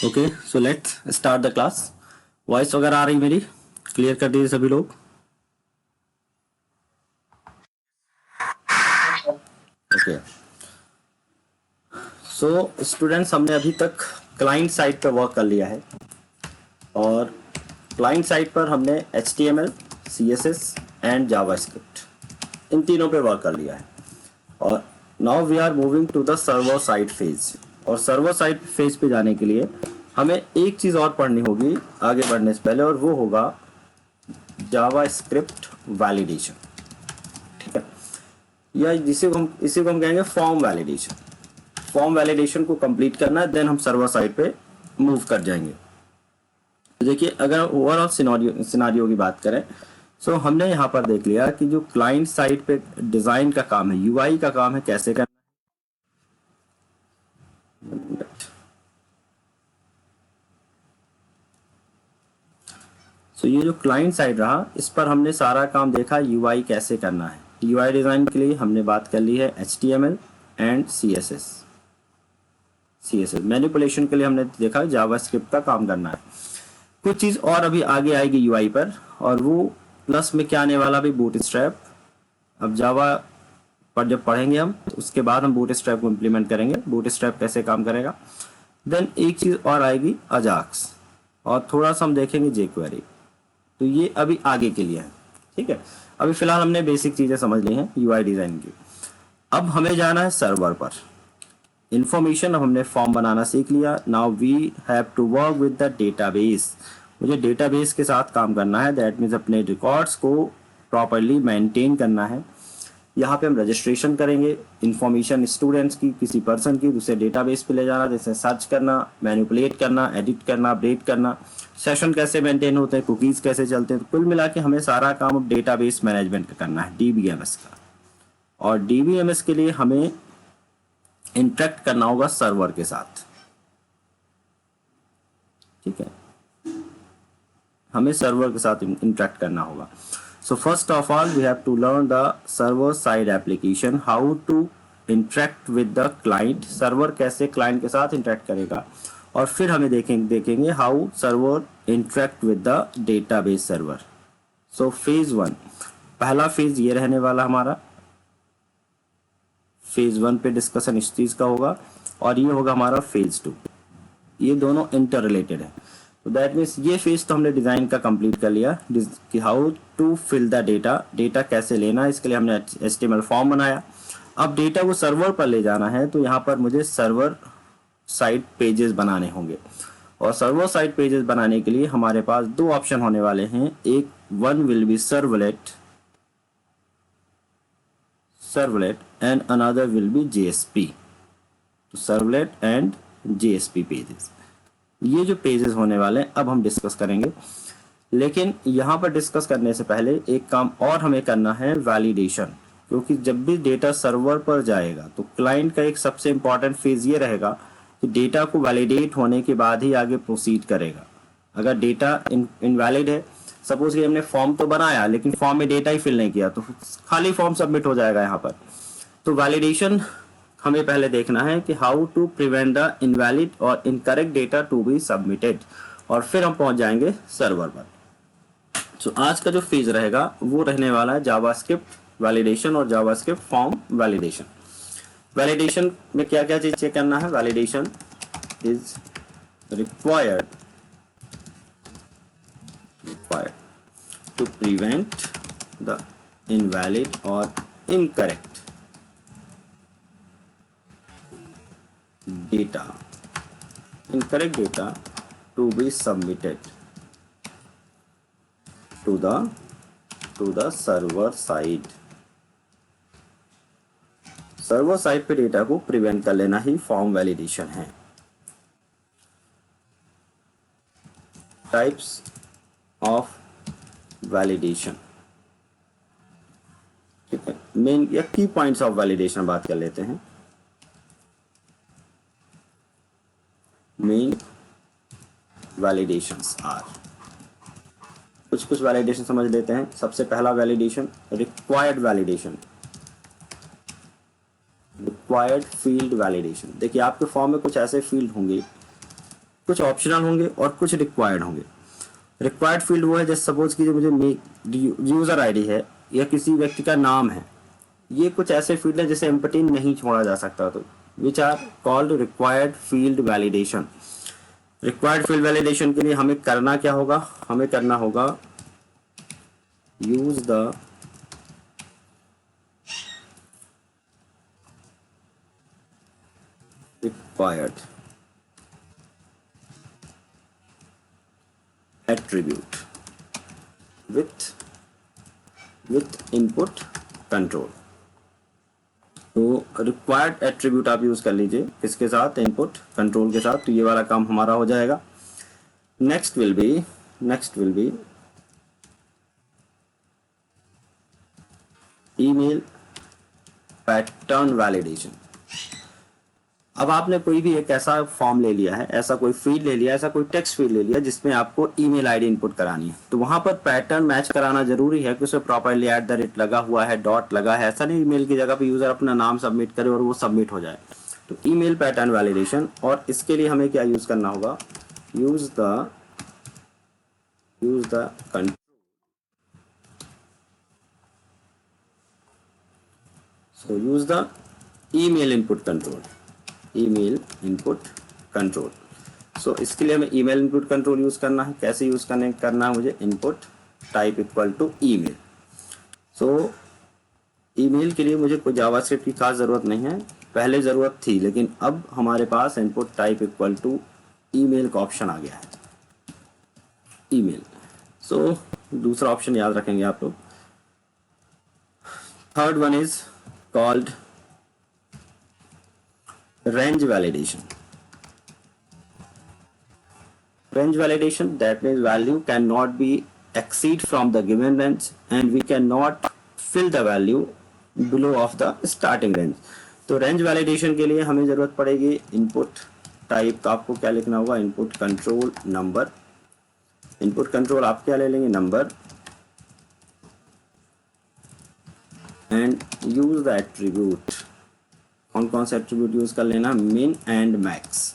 Okay, so let's start the class. Voice वगैरह आ रही मेरी? क्लियर कर दीजिए सभी लोग। ओके, सो स्टूडेंट्स, हमने अभी तक क्लाइंट साइड पर वर्क कर लिया है और क्लाइंट साइड पर हमने HTML, CSS एंड जावास्क्रिप्ट इन तीनों पे वर्क कर लिया है। और now we are moving to the server side phase. और सर्वर साइड फेज पे जाने के लिए हमें एक चीज़ और पढ़नी होगी आगे बढ़ने से पहले, और वो होगा जावास्क्रिप्ट वैलिडेशन। ठीक है, या इसी को हम कहेंगे फॉर्म वैलिडेशन। फॉर्म वैलिडेशन को कंप्लीट करना है, देन हम सर्वर साइड पे मूव कर जाएंगे। तो देखिए, अगर ओवरऑल सिनारियो की बात करें, सो हमने यहाँ पर देख लिया कि जो क्लाइंट साइड पे डिजाइन का काम है, UI का काम है, कैसे करना है। सो ये जो क्लाइंट साइड रहा, इस पर हमने सारा काम देखा UI कैसे करना है। UI डिजाइन के लिए हमने बात कर ली है HTML एंड CSS। मैनिपुलेशन के लिए हमने देखा जावास्क्रिप्ट का काम करना है। कुछ चीज़ और अभी आगे आएगी UI पर, और वो प्लस में क्या आने वाला भी, बूटस्ट्रैप। अब जावा पर जब पढ़ेंगे हम, तो उसके बाद हम बूटस्ट्रैप को इम्प्लीमेंट करेंगे, बूटस्ट्रैप कैसे काम करेगा। देन एक चीज़ और आएगी अजाक्स, और थोड़ा सा हम देखेंगे jQuery। तो ये अभी आगे के लिए है। ठीक है, अभी फिलहाल हमने बेसिक चीज़ें समझ ली हैं UI डिज़ाइन की। अब हमें जाना है सर्वर पर। इंफॉर्मेशन, अब हमने फॉर्म बनाना सीख लिया। Now we have to work with the database. मुझे डेटाबेस के साथ काम करना है, दैट मीन्स अपने रिकॉर्ड्स को प्रॉपरली मेंटेन करना है। यहाँ पे हम रजिस्ट्रेशन करेंगे, इंफॉर्मेशन स्टूडेंट्स की, किसी पर्सन की, दूसरे डेटाबेस पे ले जाना, जैसे सर्च करना, मैनिपुलेट करना, एडिट करना, अपडेट करना, सेशन कैसे मेंटेन होते हैं, कुकीज़ कैसे चलते हैं। तो कुल मिला के हमें सारा काम अब डेटाबेस मैनेजमेंट का करना है, DBMS का। और DBMS के लिए हमें इंटरेक्ट करना होगा सर्वर के साथ। ठीक है, हमें सर्वर के साथ इंटरेक्ट करना होगा। So first of all we have to learn the server side application, how to interact with the client. Server कैसे क्लाइंट के साथ इंटरेक्ट करेगा, और फिर हमें देखेंगे how server interact with the database server. So phase 1, पहला फेज ये रहने वाला हमारा। फेज 1 पे डिस्कशन इस चीज़ का होगा, और ये होगा हमारा फेज 2। ये दोनों इंटर रिलेटेड है। तो दैट मीन्स ये फेज तो हमने डिज़ाइन का कंप्लीट कर लिया कि how to fill the data कैसे लेना है। इसके लिए हमने HTML फॉर्म बनाया। अब डेटा को सर्वर पर ले जाना है, तो यहाँ पर मुझे सर्वर साइड पेजेस बनाने होंगे। और सर्वर साइड पेजेस बनाने के लिए हमारे पास दो ऑप्शन होने वाले हैं। एक, one will be servlet and another will be JSP। तो सर्वलेट एंड JSP पेजेस, ये जो पेजेस होने वाले हैं अब हम डिस्कस करेंगे। लेकिन यहाँ पर डिस्कस करने से पहले एक काम और हमें करना है, वैलिडेशन। क्योंकि जब भी डेटा सर्वर पर जाएगा तो क्लाइंट का एक सबसे इंपॉर्टेंट फेज ये रहेगा कि डेटा को वैलिडेट होने के बाद ही आगे प्रोसीड करेगा। अगर डेटा इनवैलिड है, सपोज कि हमने फॉर्म तो बनाया लेकिन फॉर्म में डेटा ही फिल नहीं किया, तो खाली फॉर्म सबमिट हो जाएगा यहाँ पर। तो वैलिडेशन हमें पहले देखना है कि how to prevent the invalid और incorrect data to be submitted, और फिर हम पहुंच जाएंगे सर्वर पर। तो आज का जो फेज रहेगा वो रहने वाला है जावास्क्रिप्ट वैलिडेशन और जावास्क्रिप्ट फॉर्म वैलिडेशन। वैलिडेशन में क्या क्या चीज चेक करना है? Validation is required to prevent the invalid or incorrect data to be submitted to the server side। Server side पे डेटा को प्रिवेंट कर लेना ही फॉर्म वैलिडेशन है। टाइप्स ऑफ वैलिडेशन, ठीक है, मेन या की पॉइंट्स ऑफ वैलिडेशन बात कर लेते हैं। मेन वैलिडेशंस आर, कुछ वैलिडेशन समझ लेते हैं। सबसे पहला validation, required validation, required field validation. देखिए, आपके फॉर्म में कुछ ऐसे फील्ड होंगे कुछ ऑप्शनल होंगे और कुछ रिक्वायर्ड होंगे। रिक्वायर्ड फील्ड वो है जैसे सपोज कीजिए मुझे यूजर आईडी है या किसी व्यक्ति का नाम है, ये कुछ ऐसे फील्ड है जिसे एम्पटी नहीं छोड़ा जा सकता, तो which are called required field validation. Required field validation के लिए हमें करना क्या होगा, हमें करना होगा use the required attribute with input control। तो रिक्वायर्ड एट्रीब्यूट आप यूज कर लीजिए किसके साथ, इनपुट कंट्रोल के साथ, तो ये वाला काम हमारा हो जाएगा। Next will be email pattern validation. अब आपने कोई भी एक ऐसा फॉर्म ले लिया है, ऐसा कोई फील्ड ले लिया, ऐसा कोई टेक्स्ट फील्ड ले लिया जिसमें आपको ईमेल आईडी इनपुट करानी है, तो वहां पर पैटर्न मैच कराना जरूरी है कि उसमें प्रॉपर्ली @ लगा हुआ है, डॉट लगा है। ऐसा नहीं ईमेल की जगह पे यूजर अपना नाम सबमिट करे और वो सबमिट हो जाए। तो ईमेल पैटर्न वैलिडेशन, और इसके लिए हमें क्या यूज करना होगा, use the control, so use the email input control, email input control. So इसके लिए हमें ईमेल इनपुट कंट्रोल यूज करना है। कैसे यूज करना है मुझे, input type equal to email. So email के लिए मुझे कोई जावास्क्रिप्ट की खास जरूरत नहीं है, पहले जरूरत थी, लेकिन अब हमारे पास input type equal to email का ऑप्शन आ गया है, ईमेल। सो दूसरा ऑप्शन याद रखेंगे आप लोग। Third one is called range validation। range validation, that means value cannot be exceed from the given range and we cannot fill the value below of the starting range। तो range validation के लिए हमें जरूरत पड़ेगी input type का, आपको क्या लिखना होगा, input control number. Input control आप क्या ले लेंगे, number, and use the attribute. कौन कौन से एट्रीब्यूट यूज कर लेना, मिन एंड मैक्स,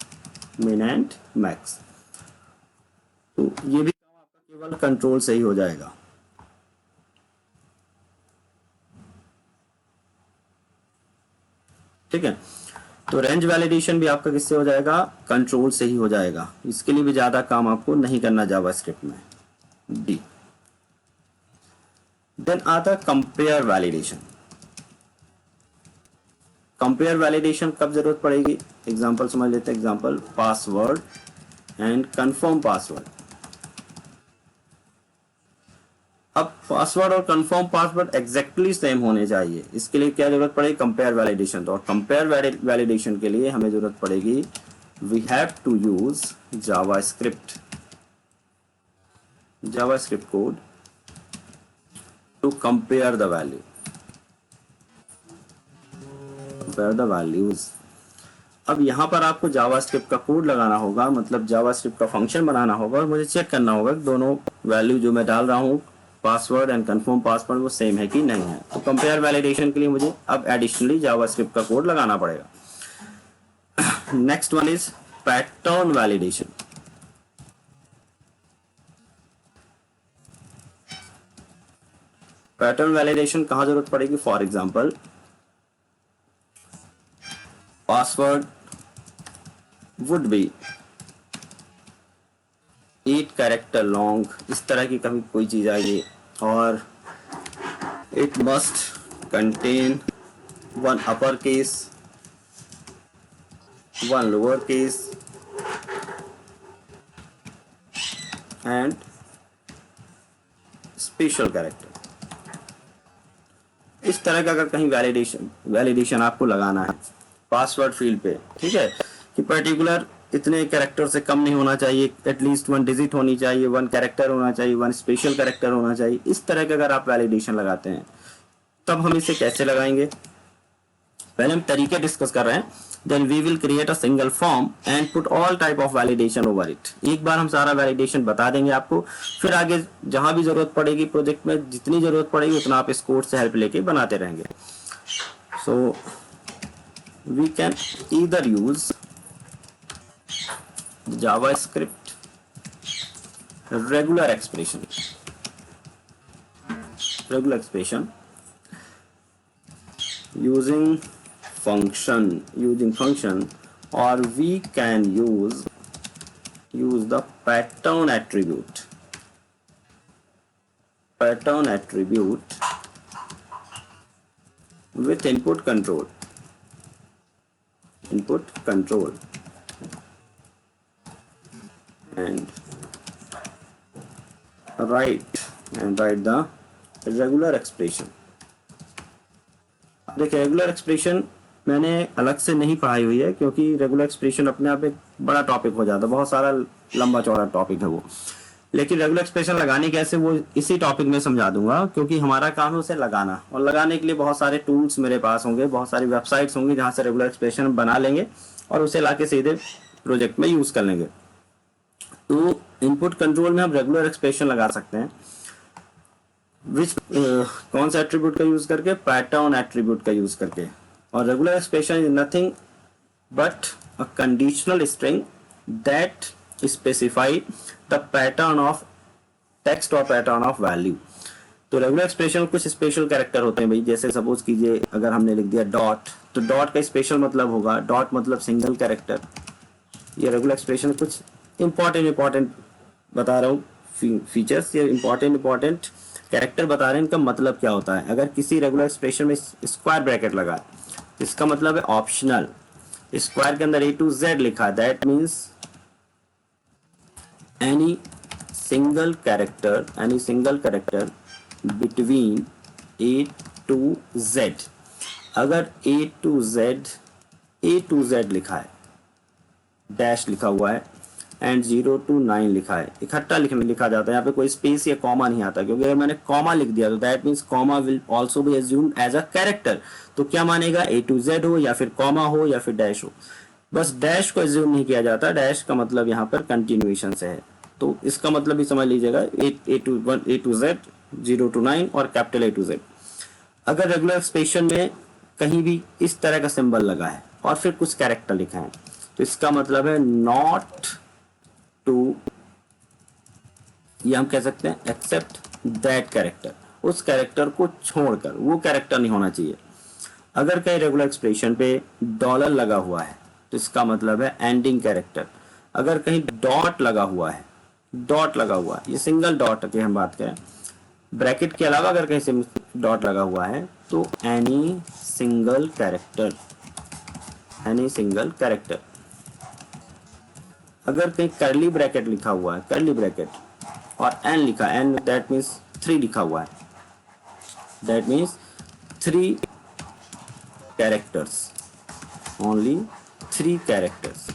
मिन एंड मैक्स। तो ये भी काम आपका केवल कंट्रोल से ही हो जाएगा। ठीक है, तो रेंज वैलिडेशन भी आपका किससे हो जाएगा, कंट्रोल से ही हो जाएगा। इसके लिए भी ज्यादा काम आपको नहीं करना जावास्क्रिप्ट में। डी देन आता कंपेयर वैलिडेशन। कंपेयर वैलिडेशन कब जरूरत पड़ेगी, एग्जांपल समझ लेते हैं। Example, password and confirm password. अब पासवर्ड और कंफर्म पासवर्ड एग्जैक्टली सेम होने चाहिए, इसके लिए क्या जरूरत पड़ेगी, कंपेयर वैलिडेशन। तो और कंपेयर वैलिडेशन के लिए हमें जरूरत पड़ेगी, we have to use JavaScript code to compare the value, compare the values. अब यहाँ पर आपको जावास्क्रिप्ट का कोड लगाना होगा, मतलब जावास्क्रिप्ट का फंक्शन बनाना होगा और मुझे चेक करना होगा कि दोनों वैल्यू जो मैं डाल रहा हूँ, पासवर्ड एंड कंफर्म पासवर्ड, वो सेम है कि नहीं है। तो कंपेयर वैलिडेशन के लिए मुझे अब एडिशनली जावास्क्रिप्ट का कोड लगाना पड़ेगा। Next one is pattern validation. Pattern validation कहाँ जरूरत पड़ेगी, for example password would be 8 character long, इस तरह की कभी कोई चीज आएगी, और it must contain 1 upper case 1 lower case and special character. इस तरह का अगर कहीं वैलिडेशन आपको लगाना है पासवर्ड फील्ड पे, ठीक है, कि पर्टिकुलर इतने कैरेक्टर से कम नहीं होना चाहिए, एटलीस्ट 1 डिजिट होनी चाहिए, 1 कैरेक्टर होना चाहिए, 1 स्पेशल कैरेक्टर होना चाहिए, इस तरह का अगर आप वैलिडेशन लगाते हैं, तब हम इसे कैसे लगाएंगे, पहले हम तरीके डिस्कस कर रहे हैं। Then we will create a single form and put all type of validation over it. एक बार हम सारा वैलिडेशन बता देंगे आपको, फिर आगे जहां भी जरूरत पड़ेगी प्रोजेक्ट में, जितनी जरूरत पड़ेगी उतना आप इस कोड से हेल्प लेके बनाते रहेंगे। सो we can either use JavaScript regular expression using function, or we can use the pattern attribute with input control and write the regular expression. देखिए रेगुलर एक्सप्रेशन मैंने अलग से नहीं पढ़ाई हुई है, क्योंकि रेगुलर एक्सप्रेशन अपने आप एक बड़ा टॉपिक हो जाता है, बहुत सारा लंबा चौड़ा टॉपिक है वो। लेकिन रेगुलर एक्सप्रेशन लगाने कैसे वो इसी टॉपिक में समझा दूंगा, क्योंकि हमारा काम है उसे लगाना, और लगाने के लिए बहुत सारे टूल्स मेरे पास होंगे, बहुत सारी वेबसाइट्स होंगी जहाँ से रेगुलर एक्सप्रेशन बना लेंगे और उसे लाके सीधे प्रोजेक्ट में यूज कर लेंगे। तो इनपुट कंट्रोल में हम रेगुलर एक्सप्रेशन लगा सकते हैं, कौन सा एट्रीब्यूट का यूज करके, पैटर्न एट्रीब्यूट का यूज करके। और regular expression is nothing but a conditional string that specify the pattern of text और पैटर्न ऑफ वैल्यू। तो रेगुलर एक्सप्रेशन कुछ स्पेशल कैरेक्टर होते हैं भाई, जैसे सपोज कीजिए अगर हमने लिख दिया डॉट, तो डॉट का स्पेशल मतलब होगा, डॉट मतलब सिंगल कैरेक्टर। ये रेगुलर एक्सप्रेशन कुछ इंपॉर्टेंट बता रहा हूँ फीचर्स, ये इंपॉर्टेंट कैरेक्टर बता रहे हैं, इनका मतलब क्या होता है। अगर किसी रेगुलर एक्सप्रेशन में स्क्वायर ब्रैकेट लगा है, इसका मतलब है ऑप्शनल। स्क्वायर के अंदर A to Z लिखा है, that means any single character between A to Z। अगर A to Z लिखा है, डैश लिखा हुआ है, एंड 0 to 9 लिखा है, इकट्ठा लिखा जाता है, यहाँ पे कोई स्पेस या कॉमा नहीं आता, क्योंकि अगर मैंने कॉमा लिख दिया तो that means comma will also be assumed as a character. तो क्या मानेगा, A to Z हो या फिर कॉमा हो या फिर डैश हो, बस डैश को अज्यूम नहीं किया जाता। डैश का मतलब यहाँ पर कंटिन्यूएशन से है, तो इसका मतलब भी समझ लीजिएगा, A to Z, 0 to 9 और कैपिटल A to Z। अगर रेगुलर एक्सप्रेशन में कहीं भी इस तरह का सिंबल लगा है और फिर कुछ कैरेक्टर लिखा है, तो इसका मतलब है नॉट टू, ये हम कह सकते हैं एक्सेप्ट दैट कैरेक्टर, उस कैरेक्टर को छोड़कर, वो कैरेक्टर नहीं होना चाहिए। अगर कहीं रेगुलर एक्सप्रेशन पे डॉलर लगा हुआ है तो इसका मतलब है एंडिंग कैरेक्टर। अगर कहीं डॉट लगा हुआ है, ये सिंगल डॉट की हम बात करें, ब्रैकेट के अलावा अगर कहीं से डॉट लगा हुआ है तो एनी सिंगल कैरेक्टर। अगर कहीं कर्ली ब्रैकेट लिखा हुआ है, कर्ली ब्रैकेट और एन लिखा है, एन दैट मीन्स 3 लिखा हुआ है, that means 3 characters, only 3 characters,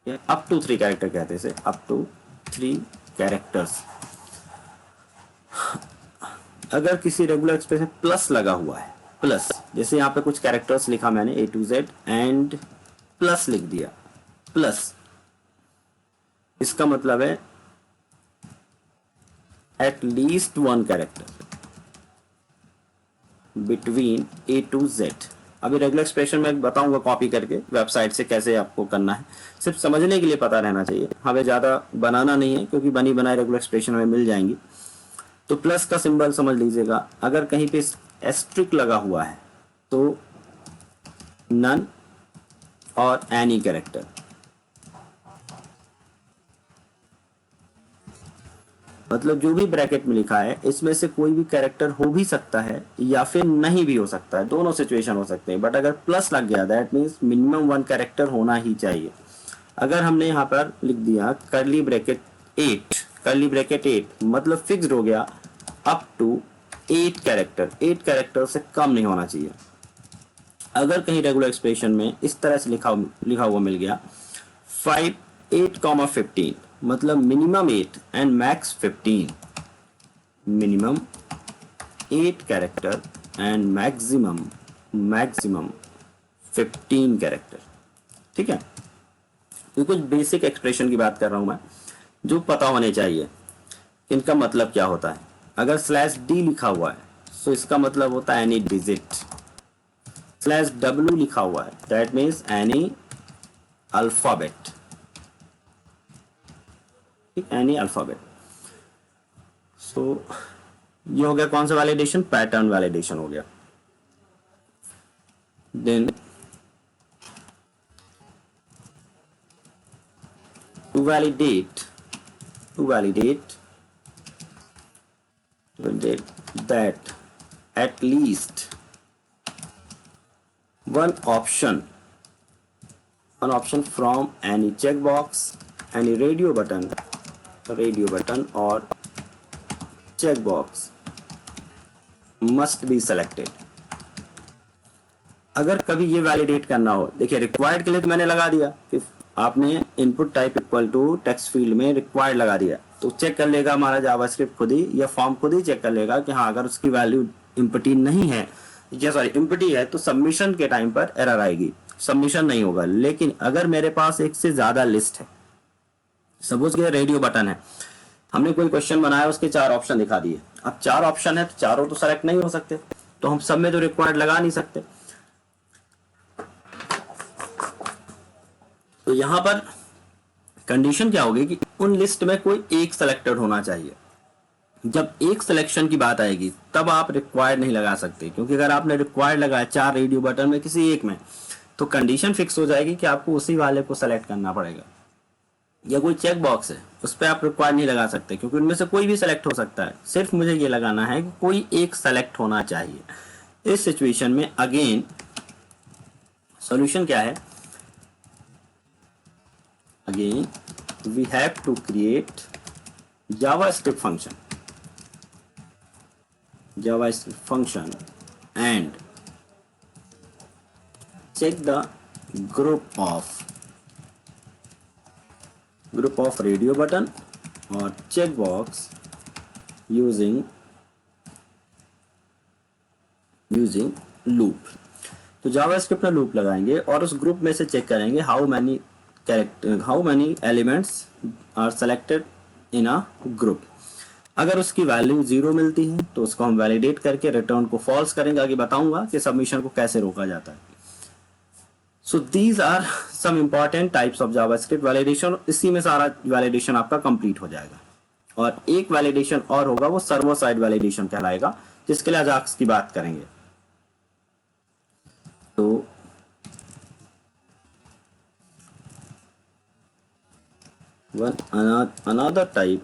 up to 3 character कहते हैं इसे, अप टू 3 कैरेक्टर्स। अगर किसी रेगुलर एक्सप्रेशन प्लस लगा हुआ है, प्लस, जैसे यहाँ पे कुछ कैरेक्टर्स लिखा मैंने A to Z and plus लिख दिया, प्लस, इसका मतलब है at least 1 character between A to Z। अभी रेगुलर एक्सप्रेशन में बताऊंगा कॉपी करके वेबसाइट से कैसे आपको करना है, सिर्फ समझने के लिए पता रहना चाहिए, हमें ज़्यादा बनाना नहीं है, क्योंकि बनी बनाई रेगुलर एक्सप्रेशन हमें मिल जाएंगी। तो प्लस का सिंबल समझ लीजिएगा। अगर कहीं पे एस्ट्रिक लगा हुआ है तो नन और एनी कैरेक्टर। मतलब जो भी ब्रैकेट में लिखा है इसमें से कोई भी कैरेक्टर हो भी सकता है या फिर नहीं भी हो सकता है, दोनों सिचुएशन हो सकते हैं, बट अगर प्लस लग गया दैट मीन्स मिनिमम 1 कैरेक्टर होना ही चाहिए। अगर हमने यहाँ पर लिख दिया कर्ली ब्रैकेट 8 मतलब फिक्स्ड हो गया अप टू 8 कैरेक्टर से कम नहीं होना चाहिए। अगर कहीं रेगुलर एक्सप्रेशन में इस तरह से लिखा हुआ मिल गया 8,15 मतलब minimum 8 and max 15, minimum 8 character and maximum 15 character. ठीक है, ये कुछ बेसिक एक्सप्रेशन की बात कर रहा हूं मैं, जो पता होने चाहिए इनका मतलब क्या होता है। अगर /d लिखा हुआ है तो इसका मतलब होता है एनी डिजिट। /w लिखा हुआ है दैट मीन्स एनी अल्फाबेट। ठीक, एनी अल्फाबेट। सो ये हो गया कौन सा वैलिडेशन, पैटर्न वैलिडेशन हो गया। Then to validate that at least one option from any checkbox, any radio button or checkbox must be selected। अगर कभी ये वैलिडेट करना हो, देखिए रिक्वायर्ड के लिए तो मैंने लगा दिया कि आपने input type equal to text field में रिक्वायर्ड लगा दिया, तो चेक कर लेगा हमारा जावास्क्रिप्ट खुद ही, या फॉर्म खुद ही चेक कर लेगा कि हाँ अगर उसकी वैल्यू इम्पटी नहीं है, या सॉरी इम्पटी है, तो सबमिशन के टाइम पर एरर आएगी, सबमिशन नहीं होगा। लेकिन अगर मेरे पास एक से ज्यादा लिस्ट है, सपोज के रेडियो बटन है, हमने कोई क्वेश्चन बनाया, उसके 4 ऑप्शन दिखा दिए, अब 4 ऑप्शन है तो चारों तो सेलेक्ट नहीं हो सकते, तो हम सब में तो रिक्वायर्ड लगा नहीं सकते। तो यहां पर कंडीशन क्या होगी कि उन लिस्ट में कोई एक सेलेक्टेड होना चाहिए। जब एक सिलेक्शन की बात आएगी तब आप रिक्वायर्ड नहीं लगा सकते, क्योंकि अगर आपने रिक्वायर्ड लगाया 4 रेडियो बटन में किसी एक में, तो कंडीशन फिक्स हो जाएगी कि आपको उसी वाले को सेलेक्ट करना पड़ेगा। या कोई चेक बॉक्स है, उस पर आप रिक्वायर्ड नहीं लगा सकते, क्योंकि उनमें से कोई भी सेलेक्ट हो सकता है, सिर्फ मुझे ये लगाना है कि कोई एक सेलेक्ट होना चाहिए। इस सिचुएशन में अगेन सॉल्यूशन क्या है, again we have to create JavaScript function and check the group of radio button or checkbox using loop। तो JavaScript में लूप लगाएंगे और उस ग्रुप में से चेक करेंगे how many elements are selected in a group। अगर उसकी वैल्यू 0 मिलती है तो उसको हम वैलिडेट करके रिटर्न को फॉल्स करेंगे। आगे बताऊंगा कि सबमिशन को कैसे रोका जाता है। So these are some important types of JavaScript validation. इसी में सारा वैलिडेशन आपका कंप्लीट हो जाएगा। और एक वैलिडेशन और होगा, वो सर्वर साइड वैलिडेशन कहलाएगा, जिसके लिए अजाक्स की बात करेंगे। तो another type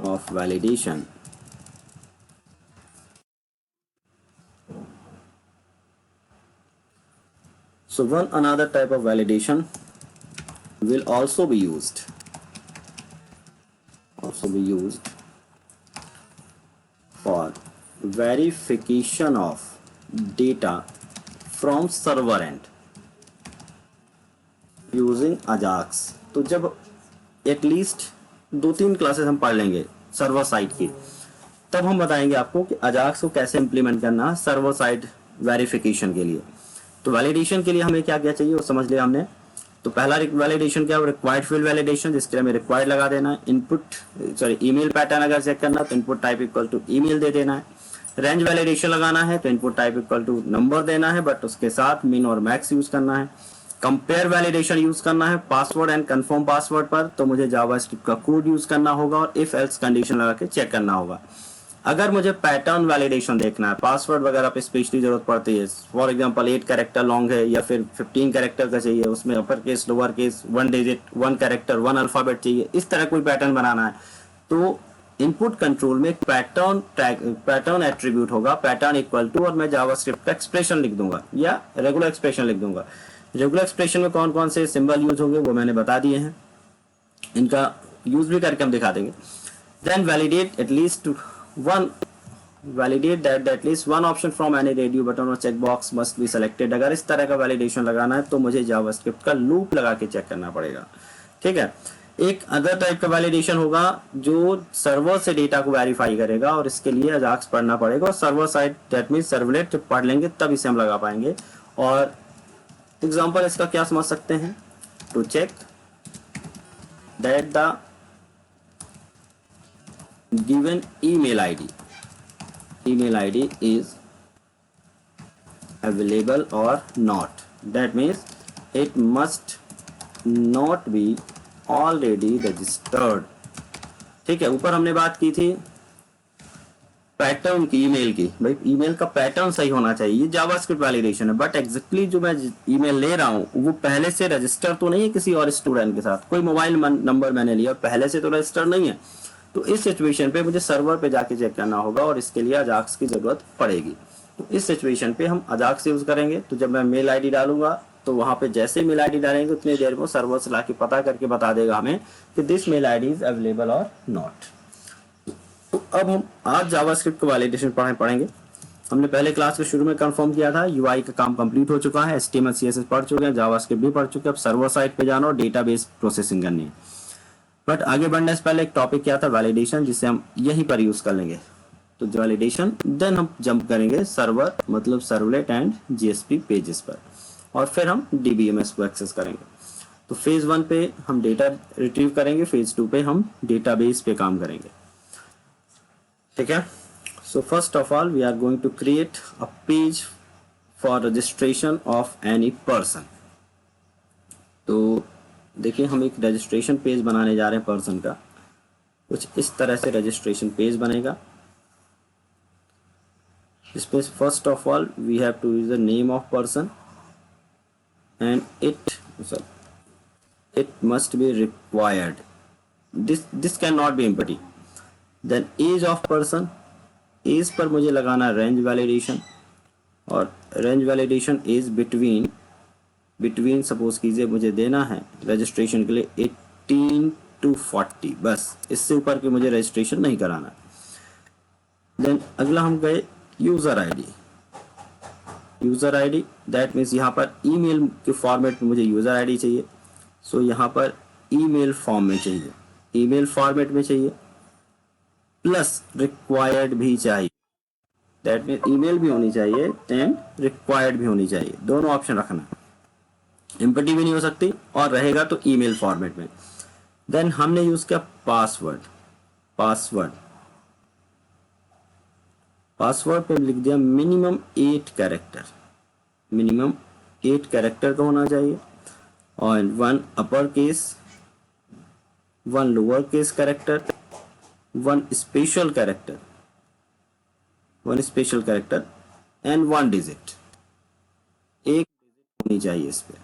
of validation another type of validation will also be used for verification of data from server end using Ajax. तो जब एटलीस्ट 2-3 क्लासेस हम पढ़ लेंगे सर्वर साइड की, तब हम बताएंगे आपको कि अजाक्स को कैसे इंप्लीमेंट करना है सर्वर साइड वेरिफिकेशन के लिए। तो वैलिडेशन के लिए हमें क्या क्या चाहिए वो समझ लिया हमने। तो पहला वैलिडेशन क्या है, रिक्वायर्ड फील्ड वैलिडेशन, जिसके लिए हमें रिक्वायर्ड लगा देना है। ईमेल पैटर्न अगर चेक करना तो input type equal to email दे देना है। रेंज वैलिडेशन लगाना है तो input type equal to number देना है, बट उसके साथ मिन और मैक्स यूज करना है। कंपेयर वैलिडेशन यूज करना है पासवर्ड एंड कंफर्म पासवर्ड पर, तो मुझे जावास्क्रिप्ट का कोड यूज करना होगा और इफ एल्स कंडीशन लगा के चेक करना होगा। अगर मुझे पैटर्न वैलिडेशन देखना है, पासवर्ड वगैरह पे स्पेशली जरूरत पड़ती है, फॉर एग्जांपल 8 कैरेक्टर लॉन्ग है या फिर 15 कैरेक्टर का चाहिए, उसमें upper case lower case 1 digit 1 character 1 alphabet चाहिए, इस तरह कोई पैटर्न बनाना है, तो इनपुट कंट्रोल में पैटर्न एट्रीब्यूट होगा, पैटर्न इक्वल टू, और मैं जावास्क्रिप्ट का एक्सप्रेशन लिख दूंगा या रेगुलर एक्सप्रेशन लिख दूंगा। रेगुलर एक्सप्रेशन में कौन कौन से सिंबल यूज होंगे वो मैंने बता दिए हैं, इनका यूज भी करके हम दिखा देंगे। Then validate that at least one option from any radio button और check box must be selected. अगर इस तरह का वैलिडेशन लगाना है तो मुझे जावास्क्रिप्ट का लूप लगा के चेक करना पड़ेगा। ठीक है। एक अदर टाइप का वैलिडेशन होगा जो सर्वर से डेटा को वेरीफाई करेगा, और इसके लिए अजाक्स पढ़ना पड़ेगा, और server side that means servlet पढ़ लेंगे तब इसे हम लगा पाएंगे। और एग्जाम्पल इसका क्या समझ सकते हैं, to check that the given email ID is available or not. That means it must not be already registered. ठीक है, ऊपर हमने बात की थी पैटर्न की, ईमेल की। भाई ईमेल का पैटर्न सही होना चाहिए, ये जावास्क्रिप्ट वैलिडेशन है। बट एग्जैक्टली जो मैं ईमेल ले रहा हूँ वो पहले से रजिस्टर तो नहीं है किसी और स्टूडेंट के साथ। कोई मोबाइल नंबर मैंने लिया और पहले से तो रजिस्टर नहीं है, तो इस सिचुएशन पे मुझे सर्वर पे जाके चेक करना होगा और इसके लिए अजाक्स की जरूरत पड़ेगी। तो इस सिचुएशन पे हम अजाक्स यूज करेंगे। तो जब मैं मेल आईडी डालूंगा तो वहां पे जैसे मेल आईडी डालेंगे उतनी देर में सर्वर से लाके पता करके बता देगा हमें कि this mail ID is available और नॉट। तो अब हम आज जावास्क्रिप्ट का वैलिडेशन पढ़ेंगे। हमने पहले क्लास के शुरू में कंफर्म किया था यूआई का काम कंप्लीट हो चुका है, एचटीएमएल सीएसएस पढ़ चुके हैं, जावास्क्रिप्ट भी पढ़ चुके हैं। अब सर्वर साइड पे जाना और डेटाबेस प्रोसेसिंग करनी है। बट आगे बढ़ने से पहले एक टॉपिक क्या था, वैलिडेशन, जिसे हम यहीं पर यूज कर लेंगे। तो वैलिडेशन, देन हम जंप करेंगे सर्वर मतलब सर्वलेट एंड जीएसपी पेजेस पर, और फिर हम डीबीएमएस को एक्सेस करेंगे। तो फेज 1 पे हम डेटा रिट्रीव करेंगे, फेज 2 पे हम डेटाबेस पे काम करेंगे। ठीक है, so first of all we are going to create a page for registration of any person. तो देखिए हम एक रजिस्ट्रेशन पेज बनाने जा रहे हैं पर्सन का। कुछ इस तरह से रजिस्ट्रेशन पेज बनेगा। इसमें first of all we have to use the name of person and it must be required. This cannot be empty. Then age of person, age पर मुझे लगाना रेंज वैलिडेशन, और range validation age between suppose कीजिए मुझे देना है registration के लिए 18 to 40, बस इससे ऊपर के मुझे रजिस्ट्रेशन नहीं कराना। देन अगला हम गए यूजर आईडी, दैट मीन्स यहाँ पर ईमेल के फॉर्मेट में मुझे यूजर आईडी चाहिए। सो यहाँ पर ईमेल फॉर्म में चाहिए, ईमेल फॉर्मेट में चाहिए, प्लस रिक्वायर्ड भी चाहिए। दैट मीन ईमेल भी होनी चाहिए एंड रिक्वायर्ड भी होनी चाहिए, दोनों ऑप्शन रखना। एम्प्टी भी नहीं हो सकती, और रहेगा तो ईमेल फॉर्मेट में। देन हमने यूज किया पासवर्ड पे लिख दिया मिनिमम 8 कैरेक्टर का होना चाहिए, और 1 upper case, 1 lower case character, 1 special character and 1 digit, एक डिजिट होनी चाहिए इस पे।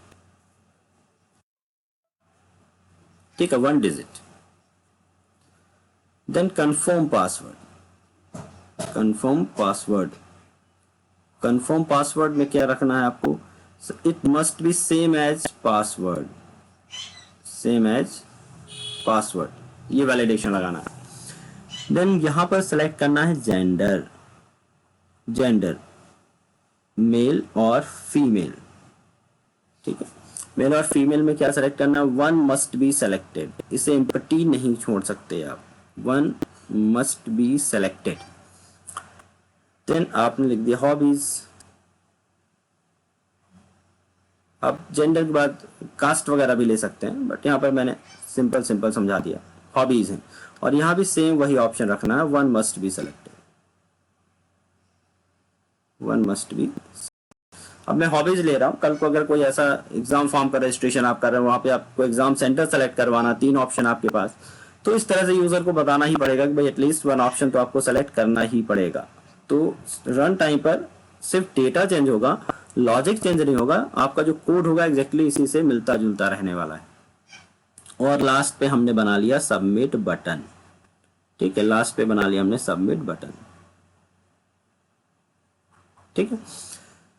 ठीक है, 1 डिजिट। देन कंफर्म पासवर्ड में क्या रखना है आपको, it must be same as password, ये वैलिडेशन लगाना है। देन यहां पर सेलेक्ट करना है जेंडर मेल और फीमेल। ठीक है, मेल और फीमेल में क्या सेलेक्ट करना है, 1 मस्ट बी सेलेक्टेड, इसे एम्प्टी नहीं छोड़ सकते आप, 1 मस्ट बी सेलेक्टेड। देन आपने लिख दिया हॉबीज। आप जेंडर के बाद कास्ट वगैरह भी ले सकते हैं, बट यहाँ पर मैंने सिंपल समझा दिया, हॉबीज हैं। और यहाँ भी सेम वही ऑप्शन रखना है, 1 must be selected, 1 must be. अब मैं हॉबीज ले रहा हूँ, कल को अगर कोई ऐसा एग्जाम फॉर्म का रजिस्ट्रेशन आप कर रहे हैं, वहाँ पे आपको एग्जाम सेंटर सेलेक्ट करवाना, 3 ऑप्शन आपके पास, तो इस तरह से यूजर को बताना ही पड़ेगा कि भाई एटलीस्ट 1 ऑप्शन तो आपको सेलेक्ट करना ही पड़ेगा। तो रन टाइम पर सिर्फ डेटा चेंज होगा, लॉजिक चेंज नहीं होगा, आपका जो कोड होगा एग्जैक्टली इसी से मिलता जुलता रहने वाला है। और लास्ट पे हमने बना लिया सबमिट बटन। ठीक है, लास्ट पे बना लिया हमने सबमिट बटन। ठीक है,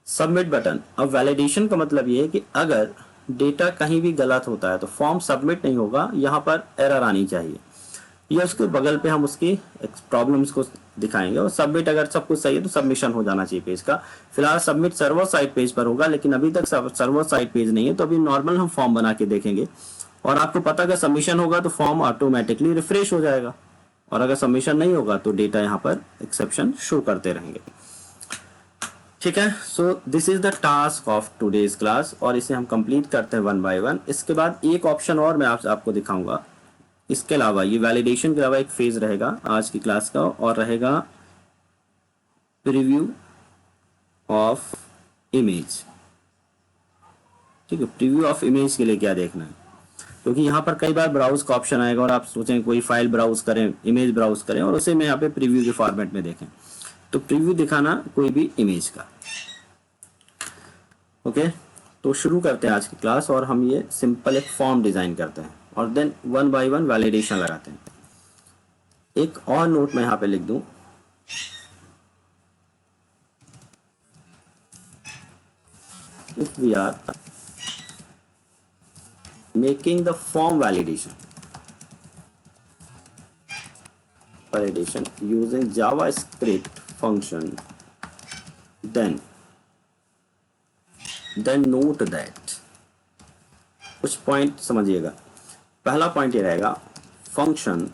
सबमिट बटन। अब वैलिडेशन का मतलब ये है कि अगर डेटा कहीं भी गलत होता है तो फॉर्म सबमिट नहीं होगा, यहाँ पर एरर आनी चाहिए, या उसके बगल पे हम उसकी प्रॉब्लम्स को दिखाएंगे। और सबमिट अगर सब कुछ सही है तो सबमिशन हो जाना चाहिए पेज का। फिलहाल सबमिट सर्वर साइड पेज पर होगा, लेकिन अभी तक सर्वर साइड पेज नहीं है, तो अभी नॉर्मल हम फॉर्म बना के देखेंगे। और आपको पता अगर सबमिशन होगा तो फॉर्म ऑटोमेटिकली रिफ्रेश हो जाएगा, और अगर सबमिशन नहीं होगा तो डेटा यहाँ पर एक्सेप्शन शो करते रहेंगे। ठीक है, so this is the task of today's class, और इसे हम कंप्लीट करते हैं 1 बाय 1। इसके बाद एक ऑप्शन और मैं आपको दिखाऊंगा। इसके अलावा ये वैलिडेशन के अलावा एक फेज रहेगा आज की क्लास का, और रहेगा प्रीव्यू ऑफ इमेज। ठीक है, प्रीव्यू ऑफ इमेज के लिए क्या देखना है, क्योंकि यहाँ पर कई बार ब्राउज का ऑप्शन आएगा और आप सोचें कोई फाइल ब्राउज करें, इमेज ब्राउज करें और उसे मैं यहाँ पे प्रीव्यू के फॉर्मेट में देखें, तो प्रीव्यू दिखाना कोई भी इमेज का। ओके, तो शुरू करते हैं आज की क्लास और हम ये सिंपल एक फॉर्म डिजाइन करते हैं और then one by one validation लगाते हैं। एक और नोट मैं यहाँ पे लिख दूं, if we are making the form validation using JavaScript function, then note that, कुछ पॉइंट समझिएगा। पहला पॉइंट ये रहेगा, function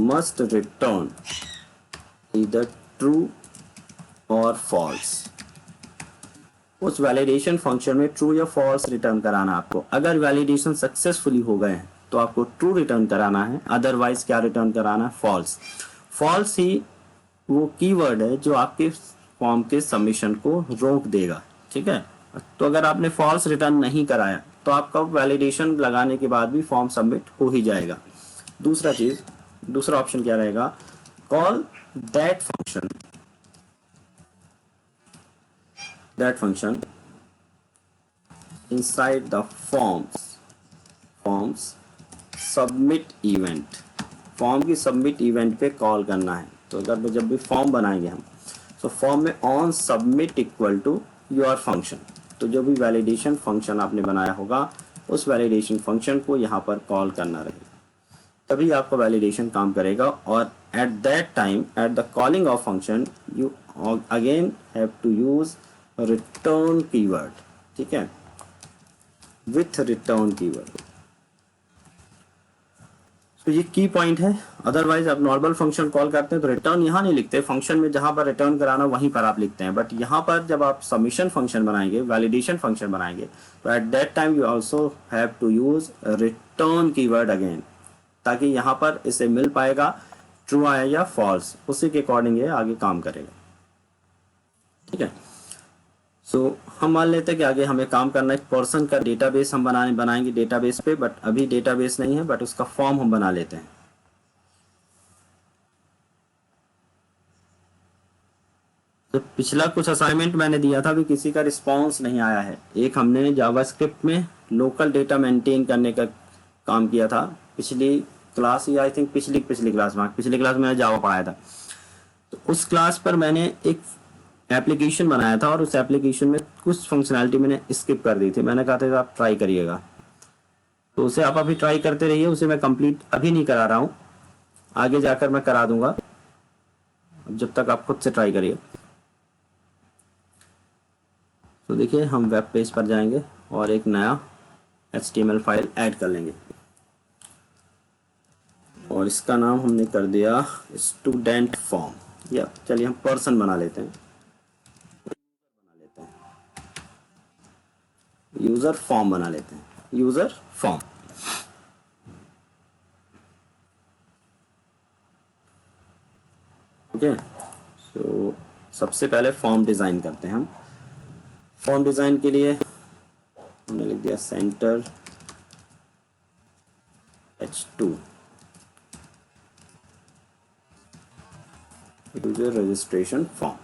must return either true और फॉल्स। उस वैलिडेशन फंक्शन में ट्रू या फॉल्स रिटर्न कराना आपको। अगर वैलिडेशन सक्सेसफुली हो गए हैं तो आपको ट्रू रिटर्न कराना है, अदरवाइज क्या रिटर्न कराना है, फॉल्स। फॉल्स ही वो कीवर्ड है जो आपके फॉर्म के सबमिशन को रोक देगा, ठीक है। तो अगर आपने फॉल्स रिटर्न नहीं कराया तो आपका वैलिडेशन लगाने के बाद भी फॉर्म सबमिट हो ही जाएगा। दूसरा ऑप्शन क्या रहेगा, call that function inside the forms submit event। Form की सबमिट इवेंट पे कॉल करना है। तो अगर जब भी फॉर्म बनाएंगे हम, तो फॉर्म में on submit equal to your function, तो जो भी वैलिडेशन फंक्शन आपने बनाया होगा उस वैलिडेशन फंक्शन को यहाँ पर कॉल करना रहेगा, तभी आपका वैलिडेशन काम करेगा। और at that time, at the calling of function, you again have to use return keyword, ठीक है, विथ रिटर्न कीवर्ड। तो ये की पॉइंट है। अदरवाइज आप नॉर्मल फंक्शन कॉल करते हैं तो रिटर्न यहाँ नहीं लिखते, फंक्शन में जहां पर रिटर्न कराना वहीं पर आप लिखते हैं। बट यहाँ पर जब आप सबमिशन फंक्शन बनाएंगे, वैलिडेशन फंक्शन बनाएंगे, तो at that time you also have to use return keyword again, ताकि यहाँ पर इसे मिल पाएगा ट्रू आया या फॉल्स, उसी के अकॉर्डिंग ये आगे काम करेगा, ठीक है। सो हम मान लेते हैं कि आगे हमें काम करना है, एक पर्सन का डेटाबेस हम बनाएंगे डेटाबेस पे, बट अभी डेटाबेस नहीं है, बट उसका फॉर्म हम बना लेते हैं। तो पिछला कुछ असाइनमेंट मैंने दिया था, अभी किसी का रिस्पांस नहीं आया है। एक हमने जावास्क्रिप्ट में लोकल डेटा मेंटेन करने का काम किया था पिछली क्लास, या आई थिंक पिछली क्लास में मैंने जावा पढ़ाया था। तो उस क्लास पर मैंने एक एप्लीकेशन बनाया था और उस एप्लीकेशन में कुछ फंक्शनैलिटी मैंने स्किप कर दी थी। मैंने कहा था आप ट्राई करिएगा, तो उसे आप अभी ट्राई करते रहिए। उसे मैं कंप्लीट अभी नहीं करा रहा हूँ, आगे जाकर मैं करा दूंगा, जब तक आप खुद से ट्राई करिए। तो देखिए, हम वेब पेज पर जाएंगे और एक नया HTML फाइल ऐड कर लेंगे और इसका नाम हमने कर दिया स्टूडेंट फॉर्म, या चलिए हम पर्सन बना लेते हैं, यूजर फॉर्म बना लेते हैं, यूजर फॉर्म। ओके, तो सबसे पहले फॉर्म डिजाइन करते हैं हम। फॉर्म डिजाइन के लिए हमने लिख दिया centre H2 user registration form.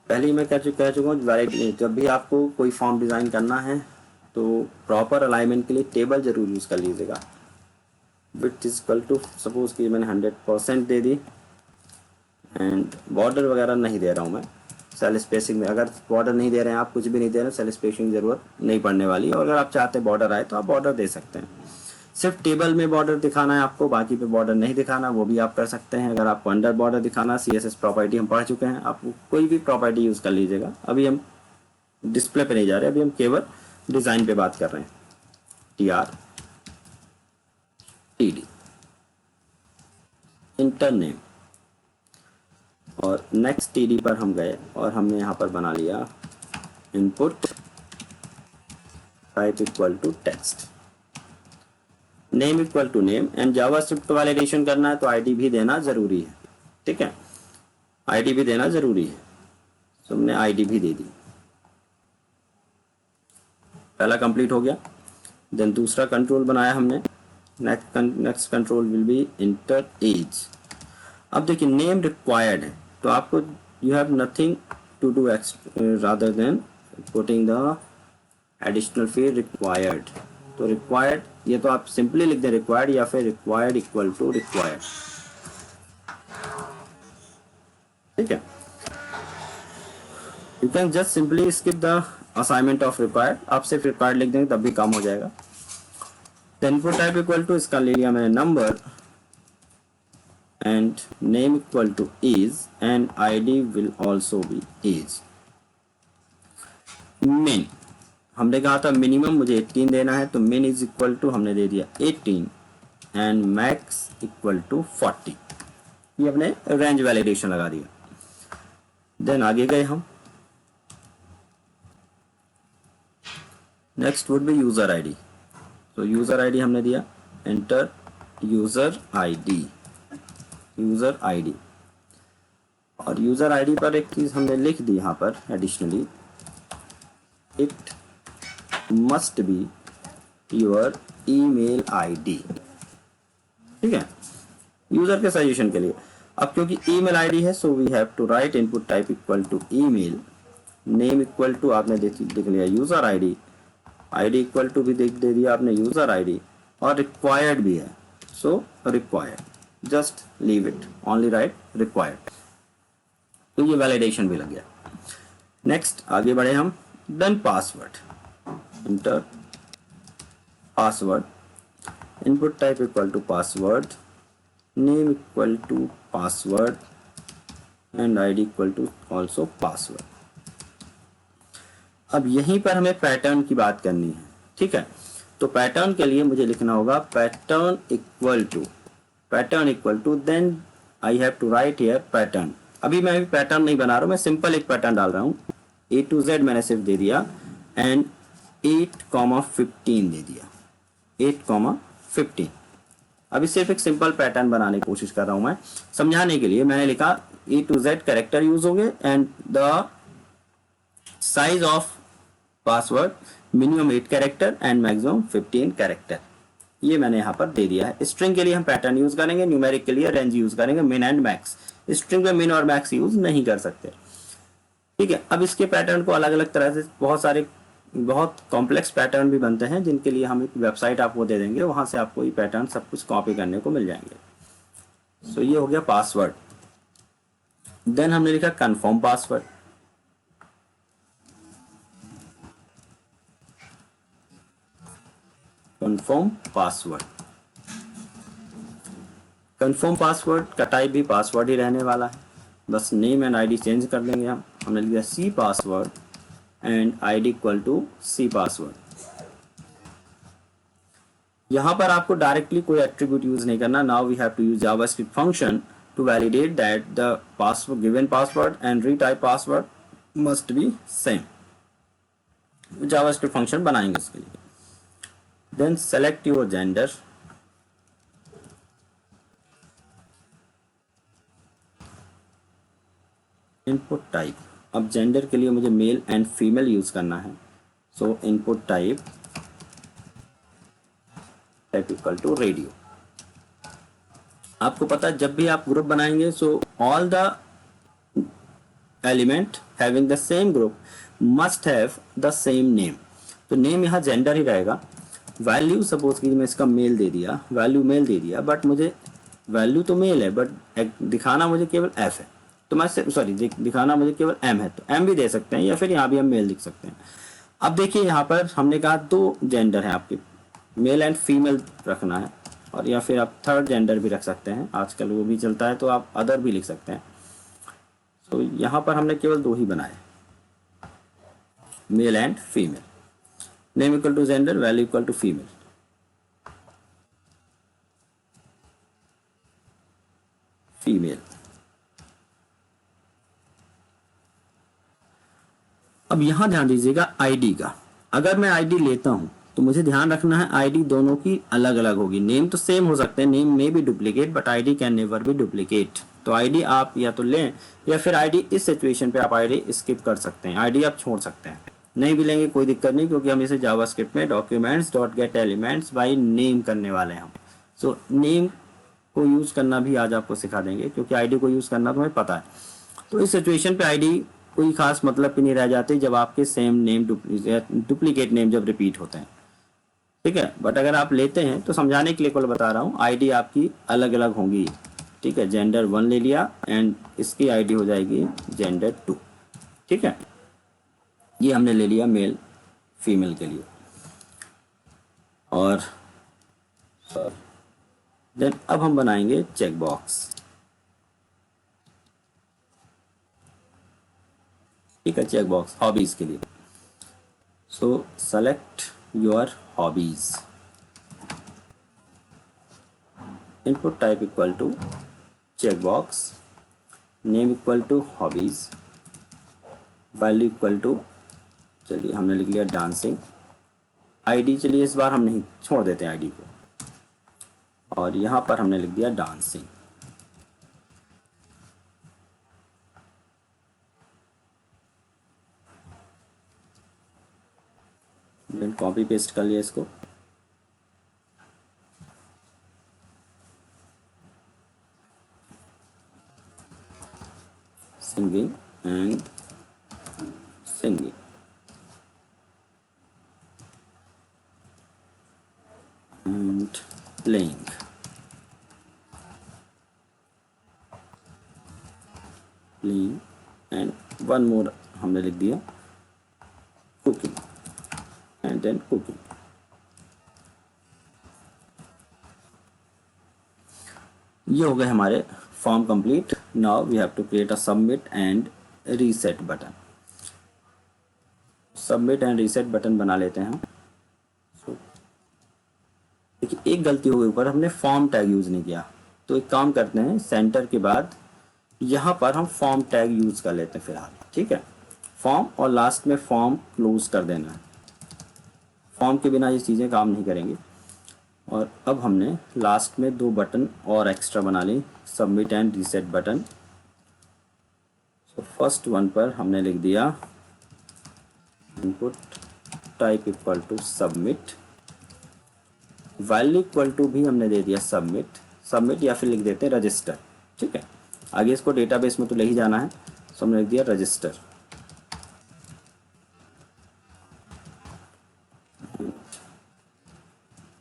पहले ही मैं कह चुका हूँ, जब भी आपको कोई फॉर्म डिजाइन करना है तो प्रॉपर अलाइनमेंट के लिए टेबल जरूर यूज कर लीजिएगा। Width is equal to, suppose कि मैंने 100% दे दी, एंड बॉर्डर वगैरह नहीं दे रहा हूँ मैं। सेल स्पेसिंग में अगर बॉर्डर नहीं दे रहे हैं आप, कुछ भी नहीं दे रहे हैं, सेल स्पेसिंग की जरूरत नहीं पड़ने वाली है। और अगर आप चाहते हैं बॉर्डर आए तो आप बॉर्डर दे सकते हैं। सिर्फ टेबल में बॉर्डर दिखाना है आपको, बाकी पे बॉर्डर नहीं दिखाना, वो भी आप कर सकते हैं। अगर आपको अंडर बॉर्डर दिखाना, CSS प्रॉपर्टी हम पढ़ चुके हैं, आप कोई भी प्रॉपर्टी यूज कर लीजिएगा। अभी हम डिस्प्ले पे नहीं जा रहे, अभी हम केवल डिजाइन पे बात कर रहे हैं। TR/TD इंटर नेम, और नेक्स्ट TD पर हम गए और हमने यहाँ पर बना लिया input type equal to text. Name equal to name and JavaScript validation करना है तो आईडी भी देना जरूरी है, ठीक है, आईडी भी देना जरूरी है। तो हमने आईडी भी दे दी, पहला कंप्लीट हो गया। देन दूसरा कंट्रोल बनाया हमने, next control will be enter age. अब देखिए नेम रिक्वायर्ड है तो आपको you have nothing to do rather than putting the additional field required. तो रिक्वायर्ड ये तो आप सिंपली लिख दें रिक्वायर्ड या फिर रिक्वायर्ड इक्वल टू रिक्वायर्ड, ठीक है। You can just simply skip the assignment of required, आप सिर्फ रिक्वायर्ड लिख देंगे तब भी काम हो जाएगा। इनपुट टाइप इक्वल टू, इसका ले लिया मैंने number and name equal two is and ID will also B is. मिन हमने कहा था मिनिमम मुझे 18 देना है तो मिन इज इक्वल टू हमने दे दिया 18 एंड मैक्स इक्वल टू 40। ये अपने रेंज वैलिडेशन लगा दिया। देन आगे गए हम, next would be user ID. तो यूजर आईडी हमने दिया, enter user ID, user ID. और यूजर आईडी पर एक चीज हमने लिख दी यहाँ पर additionally, it must be your email ID, ठीक है, यूजर के सजेशन के लिए। अब क्योंकि ईमेल आईडी है so we have to write input type equal to email, name equal to आपने देख लिया user ID, ID equal to भी दे दिया आपने यूजर आईडी, और रिक्वायर्ड भी है so required, just leave it, only right required. तो ये वैलिडेशन भी लग गया। नेक्स्ट आगे बढ़े हम, then password, enter password, input type equal to password, name equal to password and ID equal to also password. अब यहीं पर हमें पैटर्न की बात करनी है, ठीक है। तो पैटर्न के लिए मुझे लिखना होगा pattern equal to then I have to write here pattern. अभी मैं अभी पैटर्न नहीं बना रहा हूं, मैं सिंपल एक पैटर्न डाल रहा हूं। A to Z मैंने सिर्फ दे दिया एंड 8,15 दे दिया, 8,15। अभी सिर्फ एक सिंपल पैटर्न बनाने की कोशिश कर रहा हूं मैं, समझाने के लिए मैंने लिखा A to Z character use होंगे and the size of password minimum 8 character and maximum 15 character, ये मैंने यहाँ पर दे दिया है। स्ट्रिंग के लिए हम पैटर्न यूज करेंगे, न्यूमेरिक के लिए रेंज यूज करेंगे, मिन एंड मैक्स। स्ट्रिंग में मिन और मैक्स यूज नहीं कर सकते, ठीक है। अब इसके पैटर्न को अलग अलग तरह से बहुत कॉम्प्लेक्स पैटर्न भी बनते हैं जिनके लिए हम एक वेबसाइट आपको दे देंगे, वहां से आपको ये पैटर्न सब कुछ कॉपी करने को मिल जाएंगे। सो ये हो गया पासवर्ड। देन हमने लिखा कंफर्म पासवर्ड, कंफर्म पासवर्ड का टाइप भी पासवर्ड ही रहने वाला है, बस नेम एंड आईडी चेंज कर देंगे हम। हमने लिखा C password and ID equal to C password. यहां पर आपको डायरेक्टली कोई एट्रीब्यूट यूज नहीं करना। Now we have to use JavaScript function to validate that the password given password and retype password must be same. JavaScript function बनाएंगे इसके लिए। Then select your gender, input type. अब gender के लिए मुझे male and female use करना है, so input type equal to radio. आपको पता है जब भी आप ग्रुप बनाएंगे so all the element having the same group must have the same name. तो नेम यहाँ जेंडर ही रहेगा। वैल्यू सपोज कि मैं इसका मेल दे दिया, वैल्यू मेल दे दिया, बट मुझे वैल्यू तो मेल है बट दिखाना मुझे केवल एफ है, तो मैं सॉरी दिखाना मुझे केवल एम है, तो एम भी दे सकते हैं या फिर यहाँ भी हम मेल लिख सकते हैं। अब देखिए यहाँ पर हमने कहा दो जेंडर है आपके, मेल एंड फीमेल रखना है, और या फिर आप थर्ड जेंडर भी रख सकते हैं, आजकल वो भी चलता है, तो आप अदर भी लिख सकते हैं। तो यहाँ पर हमने केवल दो ही बनाए, male and female. Name equal to gender, value equal to female. अब यहां ध्यान दीजिएगा आईडी का। अगर मैं आईडी लेता हूं तो मुझे ध्यान रखना है आईडी दोनों की अलग अलग होगी। नेम तो सेम हो सकते हैं, नेम में भी duplicate, but ID can never be duplicate. तो आईडी आप या तो लें या फिर आईडी इस सिचुएशन पे आप आईडी स्किप कर सकते हैं, आईडी आप छोड़ सकते हैं। नहीं भी लेंगे कोई दिक्कत नहीं, क्योंकि हम इसे जावास्क्रिप्ट में documents dot get elements by name करने वाले हैं हम। सो नेम को यूज करना भी आज आपको सिखा देंगे, क्योंकि आईडी को यूज करना तुम्हें पता है। तो इस सिचुएशन पे आईडी कोई खास मतलब की नहीं रह जाती जब आपके सेम नेम डुप्लीकेट नेम जब रिपीट होते हैं, ठीक है। बट अगर आप लेते हैं तो समझाने के लिए केवल बता रहा हूँ, आईडी आपकी अलग अलग होंगी, ठीक है। जेंडर 1 ले लिया एंड इसकी आईडी हो जाएगी जेंडर 2, ठीक है। ये हमने ले लिया मेल फीमेल के लिए। और देन अब हम बनाएंगे चेक बॉक्स, ठीक है। चेक बॉक्स हॉबीज के लिए। So select your hobbies, input type equal to check box, name equal to hobbies, value equal to, चलिए हमने लिख लिया डांसिंग। आईडी चलिए इस बार हम नहीं छोड़ देते हैं आईडी को, और यहाँ पर हमने लिख दिया डांसिंग। देन कॉपी पेस्ट कर लिया इसको। Singing and singing, and playing, and one more हमने लिख दिया cooking, and then cooking। ये हो गए हमारे form complete. Now we have to create a submit and reset button. Submit and reset button बना लेते हैं हम। देखिए एक गलती हो गई, ऊपर हमने फॉर्म टैग यूज नहीं किया। तो एक काम करते हैं, सेंटर के बाद यहाँ पर हम फॉर्म टैग यूज कर लेते हैं फिलहाल, ठीक है। फॉर्म और लास्ट में फॉर्म क्लोज कर देना है। फॉर्म के बिना ये चीज़ें काम नहीं करेंगी। और अब हमने लास्ट में 2 बटन और एक्स्ट्रा बना ली, submit and reset button. So first one पर हमने लिख दिया input type equal to submit, value equal to भी हमने दे दिया सबमिट या फिर लिख देते हैं रजिस्टर, ठीक है। आगे इसको डेटाबेस में तो ले ही जाना है, सो हमने लिख दिया रजिस्टर।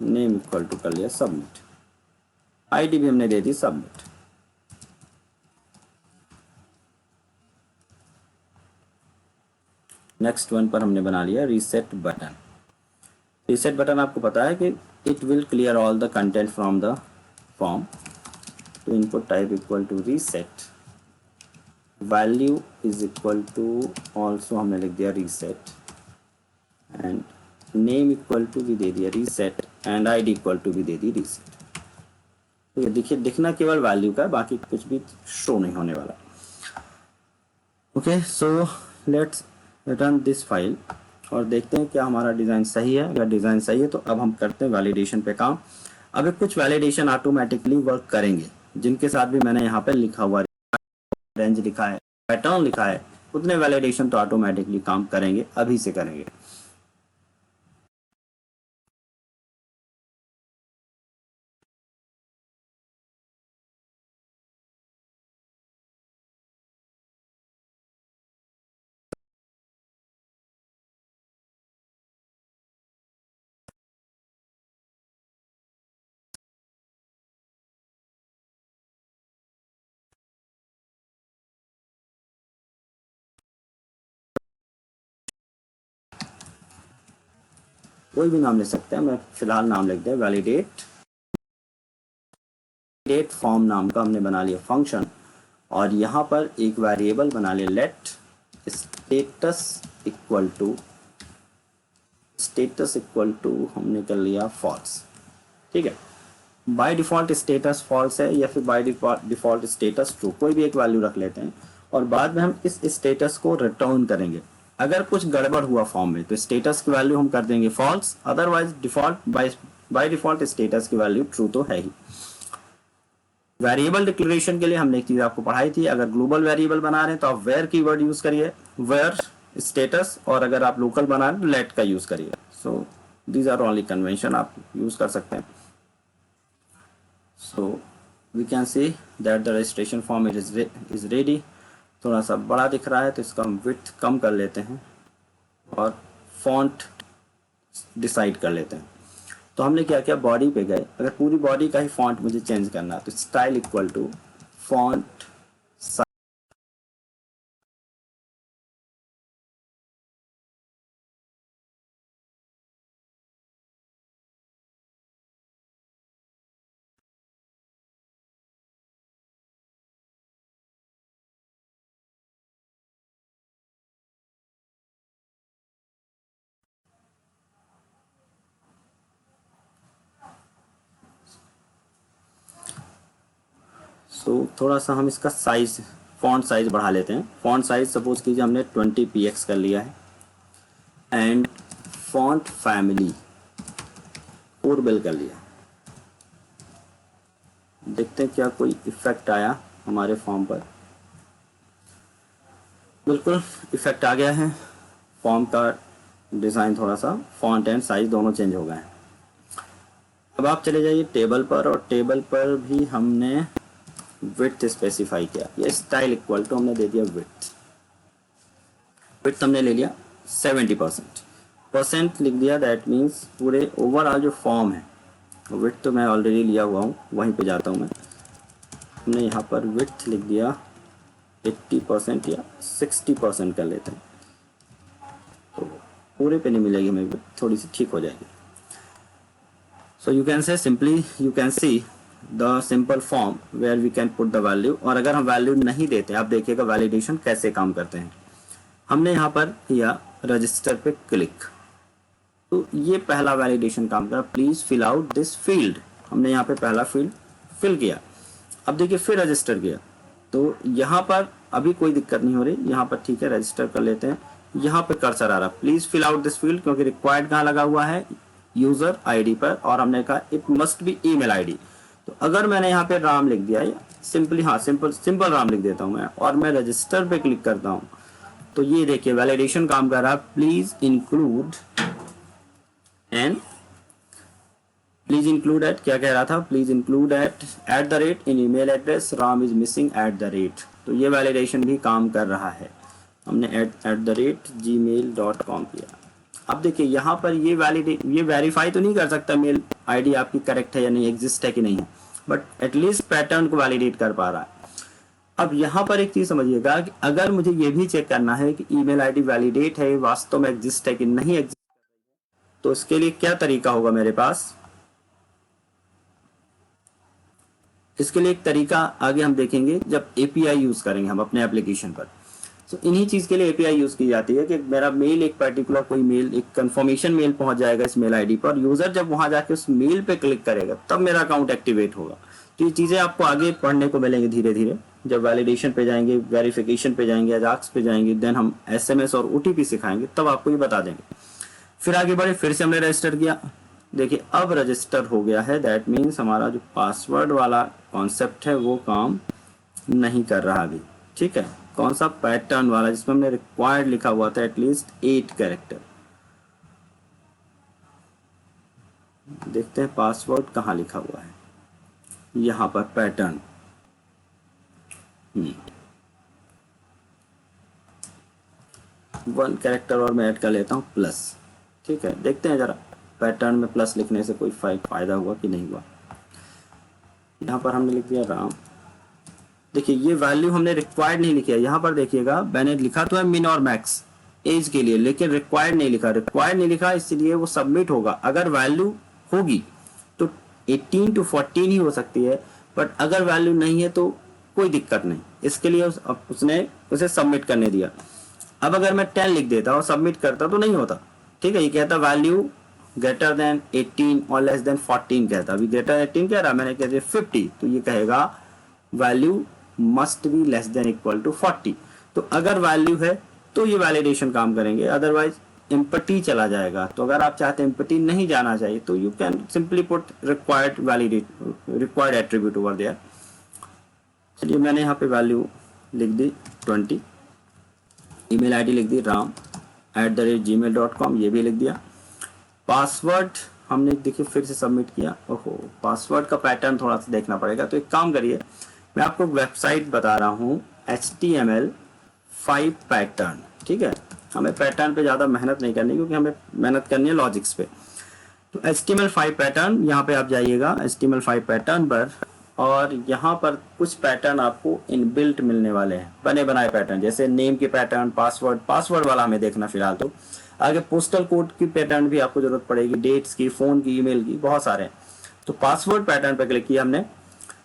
नेम इक्वल टू कर लिया सबमिट, आईडी भी हमने दे दी सबमिट। नेक्स्ट वन पर हमने बना लिया रीसेट बटन। रीसेट बटन आपको पता है कि it will clear all the content from the form. तो input type equal to reset, value is equal to also हमने लिख दिया reset, and name equal to भी दे दिया reset, and ID equal to भी दे दी रीसेट। तो ये देखिए दिखना केवल वैल्यू का, बाकी कुछ भी शो नहीं होने वाला। Okay, so let's return this file और देखते हैं क्या हमारा डिज़ाइन सही है। अगर डिज़ाइन सही है तो अब हम करते हैं वैलिडेशन पे काम। अब कुछ वैलिडेशन ऑटोमेटिकली वर्क करेंगे, जिनके साथ भी मैंने यहाँ पे लिखा हुआ रेंज लिखा है, पैटर्न लिखा है, उतने वैलिडेशन तो ऑटोमेटिकली काम करेंगे, अभी से करेंगे। कोई भी नाम ले सकते हैं, मैं फिलहाल नाम लिख दिया वैलिडेट फॉर्म नाम का हमने बना लिया फंक्शन। और यहाँ पर एक वेरिएबल बना लिया लेट स्टेटस इक्वल टू हमने कर लिया फॉल्स, ठीक है। बाय डिफॉल्ट स्टेटस फॉल्स है या फिर बाय डिफॉल्ट स्टेटस ट्रू, कोई भी एक वैल्यू रख लेते हैं और बाद में हम इस स्टेटस को रिटर्न करेंगे। अगर कुछ गड़बड़ हुआ फॉर्म में तो स्टेटस की वैल्यू हम कर देंगे false, otherwise default by default status की वैल्यू ट्रू तो है ही। वेरिएबल डिक्लेरेशन के लिए हमने एक चीज आपको पढ़ाई थी, अगर ग्लोबल वेरिएबल बना रहे हैं तो आप वेयर कीवर्ड यूज करिए, वेयर स्टेटस, और अगर आप लोकल बना रहे हैं तो लेट का यूज करिए। So these are only convention आप यूज कर सकते हैं। So we can see that the registration form is ready. थोड़ा सा बड़ा दिख रहा है तो इसका हम विड्थ कम कर लेते हैं और फॉन्ट डिसाइड कर लेते हैं। तो हमने क्या किया, बॉडी पे गए, अगर पूरी बॉडी का ही फॉन्ट मुझे चेंज करना है तो style equal to font size. So थोड़ा सा हम इसका साइज, फॉन्ट साइज बढ़ा लेते हैं। फॉन्ट साइज सपोज कीजिए हमने 20 px कर लिया है एंड फॉन्ट फैमिली ओरबेल कर लिया। देखते हैं क्या कोई इफेक्ट आया हमारे फॉर्म पर। बिल्कुल इफेक्ट आ गया है, फॉर्म का डिज़ाइन थोड़ा सा, फॉन्ट एंड साइज दोनों चेंज हो गए हैं। अब आप चले जाइए टेबल पर, और टेबल पर भी हमने विड्थ स्पेसिफाई किया। ये स्टाइल इक्वल टू हमने दे दिया विड्थ, विड्थ हमने ले लिया 70%, परसेंट लिख दिया, दैट मीन्स पूरे ओवरऑल जो फॉर्म है, विड्थ तो मैं ऑलरेडी लिया हुआ हूँ, वहीं पे जाता हूँ मैं। हमने यहाँ पर विड्थ लिख दिया 80% या 60% कर लेते हैं, तो पूरे पे नहीं मिलेगी हमें, थोड़ी सी ठीक हो जाएगी। So you can say simply you can see the simple form where we can put the value. और अगर हम वैल्यू नहीं देते, आप देखिएगा वैलिडेशन कैसे काम करते हैं। हमने यहाँ पर किया रजिस्टर पे क्लिक, तो ये पहला वैलिडेशन काम करा, please fill out this field. हमने यहाँ पे पहला फील्ड फिल किया। अब देखिए फिर रजिस्टर किया, तो यहाँ पर अभी कोई दिक्कत नहीं हो रही, यहाँ पर ठीक है, रजिस्टर कर लेते हैं। यहाँ पे कर्सर आ रहा, please fill out this field, क्योंकि रिक्वायर्ड कहाँ लगा हुआ है, यूजर आईडी पर, और हमने कहा it must B email ID. तो अगर मैंने यहाँ पे राम लिख दिया, सिंपली, हाँ सिंपल राम लिख देता हूँ मैं, और मैं रजिस्टर पे क्लिक करता हूँ, तो ये देखिए वैलिडेशन काम कर रहा है। प्लीज इंक्लूड एट, क्या कह रहा था, please include at the rate in email address, Ram is missing at the rate. तो ये वैलिडेशन भी काम कर रहा है। हमने एट द रेट gmail.com किया। अब देखिए यहाँ पर ये वेरीफाई तो नहीं कर सकता मेल आईडी आपकी करेक्ट है या नहीं, एग्जिस्ट है कि नहीं, बट एटलीस्ट पैटर्न को वैलिडेट कर पा रहा है। अब यहाँ पर एक चीज समझिएगा कि अगर मुझे ये भी चेक करना है कि ईमेल आईडी वैलिडेट है, वास्तव में एग्जिस्ट है कि नहीं एग्जिस्ट, तो इसके लिए क्या तरीका होगा मेरे पास। इसके लिए एक तरीका आगे हम देखेंगे जब एपीआई यूज करेंगे हम अपने एप्लीकेशन पर। तो इन्हीं चीज के लिए एपीआई यूज की जाती है कि मेरा मेल, एक पर्टिकुलर कोई मेल, एक कंफर्मेशन मेल पहुंच जाएगा इस मेल आईडी पर, यूजर जब वहां जाके उस मेल पे क्लिक करेगा तब मेरा अकाउंट एक्टिवेट होगा। तो ये चीजें आपको आगे पढ़ने को मिलेंगी धीरे धीरे, जब वैलिडेशन पे जाएंगे, वेरिफिकेशन पे जाएंगे, अजाक्स पे जाएंगे, देन हम एसएमएस और ओटीपी सिखाएंगे, तब आपको ये बता देंगे। फिर आगे बढ़े, फिर से हमने रजिस्टर किया। देखिए अब रजिस्टर हो गया है, दैट मीन्स हमारा जो पासवर्ड वाला कॉन्सेप्ट है वो काम नहीं कर रहा अभी। ठीक है, कौन सा, पैटर्न वाला, जिसमें हमने रिक्वायर्ड लिखा हुआ था एटलीस्ट 8 कैरेक्टर। देखते हैं पासवर्ड कहाँ लिखा हुआ है, यहाँ पर पैटर्न। 1 कैरेक्टर और मैं ऐड कर लेता हूँ प्लस। ठीक है, देखते हैं जरा पैटर्न में प्लस लिखने से कोई फायदा हुआ कि नहीं हुआ। यहाँ पर हमने लिख दिया राम। देखिए ये वैल्यू हमने रिक्वायर्ड नहीं लिखी है, यहाँ पर देखिएगा मैंने लिखा तो है मिन और मैक्स एज के लिए, लेकिन रिक्वायर्ड नहीं लिखा। रिक्वायर्ड नहीं लिखा इसलिए वो सबमिट होगा। अगर वैल्यू होगी तो 18 to 14 ही हो सकती है, बट अगर वैल्यू नहीं है तो कोई दिक्कत नहीं। इसके लिए उसने उसे सबमिट करने दिया। अब अगर मैं 10 लिख देता और सबमिट करता तो नहीं होता। ठीक है, ये कहता वैल्यू ग्रेटर देन 18 और लेस देन 14 कहता। अभी ग्रेटर 18 कह रहा, मैंने कह दिया 50, तो ये कहेगा value must be less than equal to 40। तो अगर वैल्यू है तो ये वैलिडेशन काम करेंगे, अदरवाइज एम्पटी चला जाएगा। तो अगर आप चाहते हैं एम्पटी नहीं जाना चाहिए तो you can simply put required attribute over there. चलिए मैंने यहाँ पे वैल्यू लिख दी 20, ईमेल आईडी लिख दी ram@gmail.com, ये भी लिख दिया। पासवर्ड हमने देखिए फिर से सबमिट किया। ओहो, पासवर्ड का पैटर्न थोड़ा सा देखना पड़ेगा। तो एक काम करिए, मैं आपको वेबसाइट बता रहा हूँ HTML5 पैटर्न, ठीक है। हमें पैटर्न पे ज़्यादा मेहनत नहीं करनी क्योंकि हमें मेहनत करनी है लॉजिक्स पे। तो HTML5 पैटर्न, यहाँ पे आप जाइएगा HTML5 पैटर्न पर, और यहाँ पर कुछ पैटर्न आपको इनबिल्ट मिलने वाले हैं, बने बनाए पैटर्न, जैसे नेम के पैटर्न, पासवर्ड वाला हमें देखना फिलहाल। तो आगे पोस्टल कोड की पैटर्न भी आपको जरूरत पड़ेगी, डेट्स की, फोन की, ईमेल की, बहुत सारे हैं। तो पासवर्ड पैटर्न पर क्लिक किया हमने।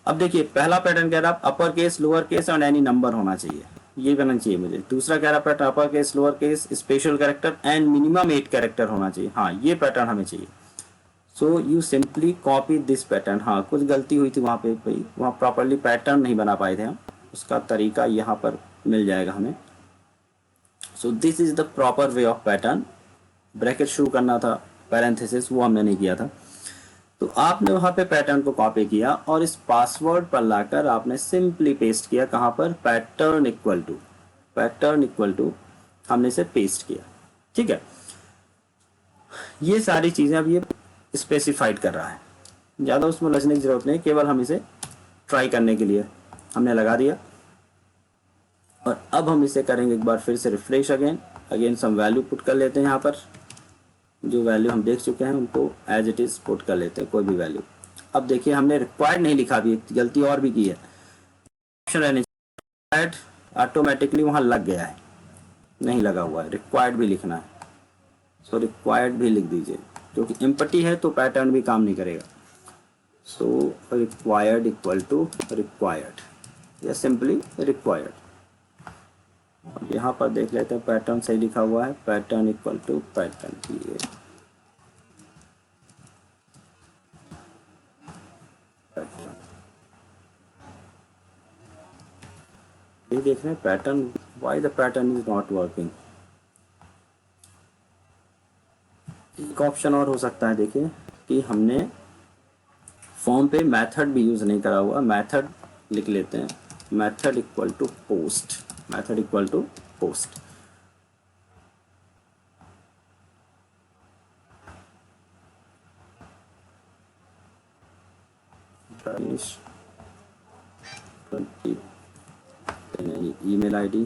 अब देखिए पहला पैटर्न कह रहा है अपर केस, लोअर केस और एनी नंबर होना चाहिए, ये करना चाहिए मुझे। दूसरा कह रहा pattern upper case, lower case, special character and minimum 8 character होना चाहिए। हाँ, ये पैटर्न हमें चाहिए। So you simply copy this pattern. हाँ, कुछ गलती हुई थी वहाँ पे, भाई वहाँ प्रॉपरली पैटर्न नहीं बना पाए थे हम, उसका तरीका यहाँ पर मिल जाएगा हमें। So this is the proper way of pattern. Bracket शुरू करना था, पैरेंथेसिस, वो हमने नहीं किया था। तो आपने वहाँ पे पैटर्न को कॉपी किया और इस पासवर्ड पर लाकर आपने सिंपली पेस्ट किया। कहाँ पर? पैटर्न इक्वल टू हमने इसे पेस्ट किया, ठीक है। ये सारी चीजें अब ये स्पेसिफाइड कर रहा है, ज़्यादा उसमें लचने की जरूरत नहीं, केवल हम इसे ट्राई करने के लिए हमने लगा दिया। और अब हम इसे करेंगे एक बार फिर से refresh again some value put कर लेते हैं। यहाँ पर जो वैल्यू हम देख चुके हैं उनको एज इट इज पुट कर लेते हैं, कोई भी वैल्यू। अब देखिए हमने रिक्वायर्ड नहीं लिखा, भी गलती और भी की है, ऑप्शन रहने रिक्वायर्ड ऑटोमेटिकली वहाँ लग गया है, नहीं लगा हुआ है, रिक्वायर्ड भी लिखना है। सो रिक्वायर्ड भी लिख दीजिए, क्योंकि एम्पटी है तो पैटर्न भी काम नहीं करेगा। So required equal to required, या सिंपली रिक्वायर्ड। अब यहाँ पर देख लेते हैं पैटर्न सही लिखा हुआ है, पैटर्न इक्वल टू पैटर्न। ये देख रहे हैं pattern, why the pattern is not working. एक ऑप्शन और हो सकता है, देखिए कि हमने फॉर्म पे मेथड भी यूज नहीं करा हुआ। मेथड लिख लेते हैं, method equal to post, method equal to post. Email ID,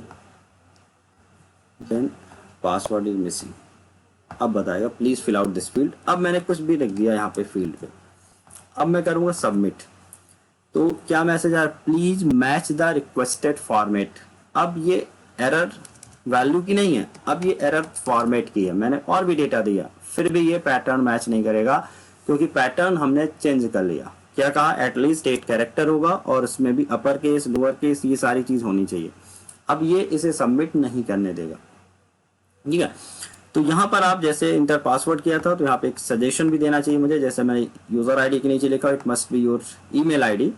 then password is missing. अब बताएगा please fill out this field. अब मैंने कुछ भी लिख दिया यहाँ पे फील्ड पे। अब मैं करूँगा सबमिट। तो क्या मैसेज आ रहा है? Please match the requested format. अब ये एरर वैल्यू की नहीं है, अब ये एरर फॉर्मेट की है। मैंने और भी डेटा दिया, फिर भी ये पैटर्न मैच नहीं करेगा, क्योंकि पैटर्न हमने चेंज कर लिया। क्या कहा? एटलीस्ट 8 कैरेक्टर होगा और उसमें भी अपर केस, लोअर केस, ये सारी चीज होनी चाहिए। अब ये इसे सबमिट नहीं करने देगा, ठीक है। तो यहाँ पर आप जैसे इंटर पासवर्ड किया था, तो यहाँ पे एक सजेशन भी देना चाहिए मुझे, जैसे मैंने यूजर आईडी के नीचे लिखा it must be your email ID,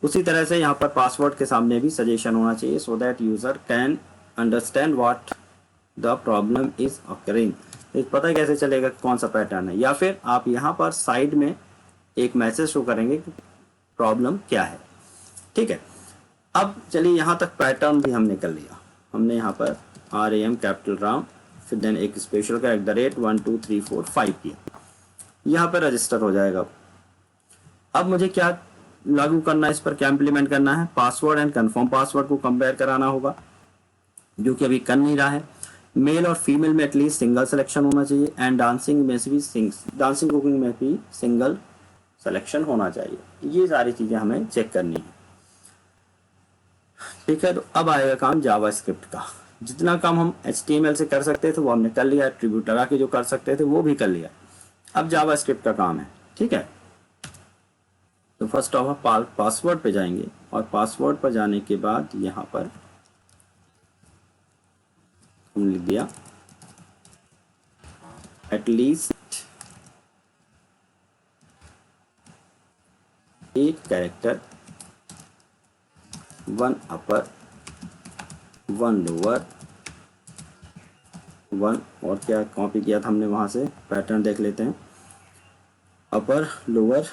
उसी तरह से यहाँ पर पासवर्ड के सामने भी सजेशन होना चाहिए, so that user can understand what the problem is occurring. पता है कैसे चलेगा कौन सा पैटर्न है। या फिर आप यहाँ पर साइड में एक मैसेज शो करेंगे कि प्रॉब्लम क्या है, ठीक है। अब चलिए यहाँ तक पैटर्न भी हमने कर लिया। हमने यहाँ पर RAM कैपिटल राम, फिर देन एक स्पेशल का @ 1 2 3 4 5 किया, यहाँ पर रजिस्टर हो जाएगा। अब मुझे क्या लागू करना है, इस पर क्या इम्प्लीमेंट करना है? पासवर्ड एंड कंफर्म पासवर्ड को कंपेयर कराना होगा, जो कि अभी कर नहीं रहा है। मेल और फीमेल में एटलीस्ट सिंगल सिलेक्शन होना चाहिए, एंड डांसिंग में भी डांसिंग कुकिंग में भी सिंगल सिलेक्शन होना चाहिए। ये सारी चीजें हमें चेक करनी है, ठीक है। तो अब आएगा काम जावास्क्रिप्ट का। जितना काम हम HTML से कर सकते थे वो हमने कर लिया, एट्रीब्यूट लगा के जो कर सकते थे वो भी कर लिया। अब जावास्क्रिप्ट का काम है, ठीक है। तो फर्स्ट ऑफ ऑल पासवर्ड पे जाएंगे, और पासवर्ड पर जाने के बाद यहाँ पर हम लिख दिया एटलीस्ट 8 कैरेक्टर, 1 अपर 1 लोअर वन, और क्या कॉपी किया था हमने वहाँ से, पैटर्न देख लेते हैं। Upper lower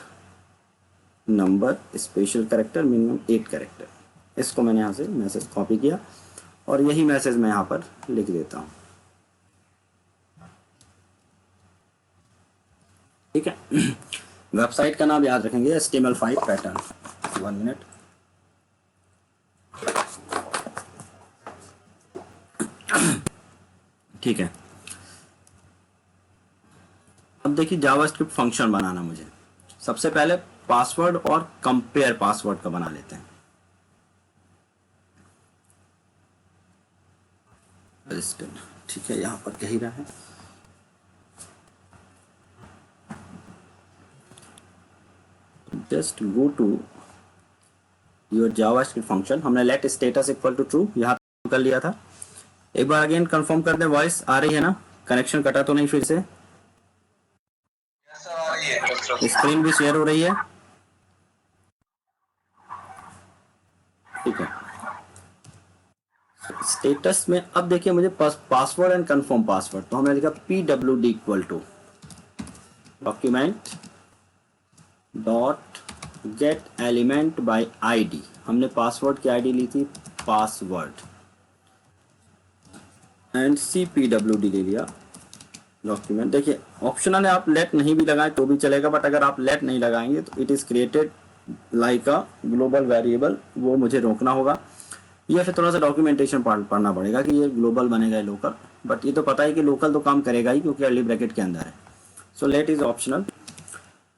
number special character minimum 8 character, इसको मैंने यहाँ से मैसेज कॉपी किया और यही मैसेज मैं यहाँ पर लिख देता हूँ। ठीक है। वेबसाइट का नाम याद रखेंगे HTML5 पैटर्न। 1 मिनट। ठीक है, अब देखिए जावास्क्रिप्ट फंक्शन बनाना मुझे। सबसे पहले पासवर्ड और कंपेयर पासवर्ड का बना लेते हैं। ठीक है, यहाँ पर कह ही रहा है। Just go to your JavaScript function. हमने let status equal to true यहाँ कर लिया था। एक बार अगेन कंफर्म कर दें, वॉइस आ रही है ना, कनेक्शन कटा तो नहीं फिर से? स्क्रीन भी शेयर हो रही है? ठीक है। स्टेटस में अब देखिए मुझे पासवर्ड एंड कंफर्म पासवर्ड, तो हमने लिखा pwd equal to document dot get element by ID. हमने पासवर्ड की आईडी ली थी पासवर्ड, एंड cpwd ले लिया डॉक्यूमेंट। देखिए ऑप्शनल है, आप लेट नहीं भी लगाएं तो भी चलेगा, बट अगर आप लेट नहीं लगाएंगे तो it is created like a global variable, वो मुझे रोकना होगा, या फिर थोड़ा सा डॉक्यूमेंटेशन पढ़ना पड़ेगा कि ये ग्लोबल बनेगा लोकल, बट ये तो पता है कि लोकल तो काम करेगा ही क्योंकि कर्ली ब्रैकेट के अंदर है। So let is optional.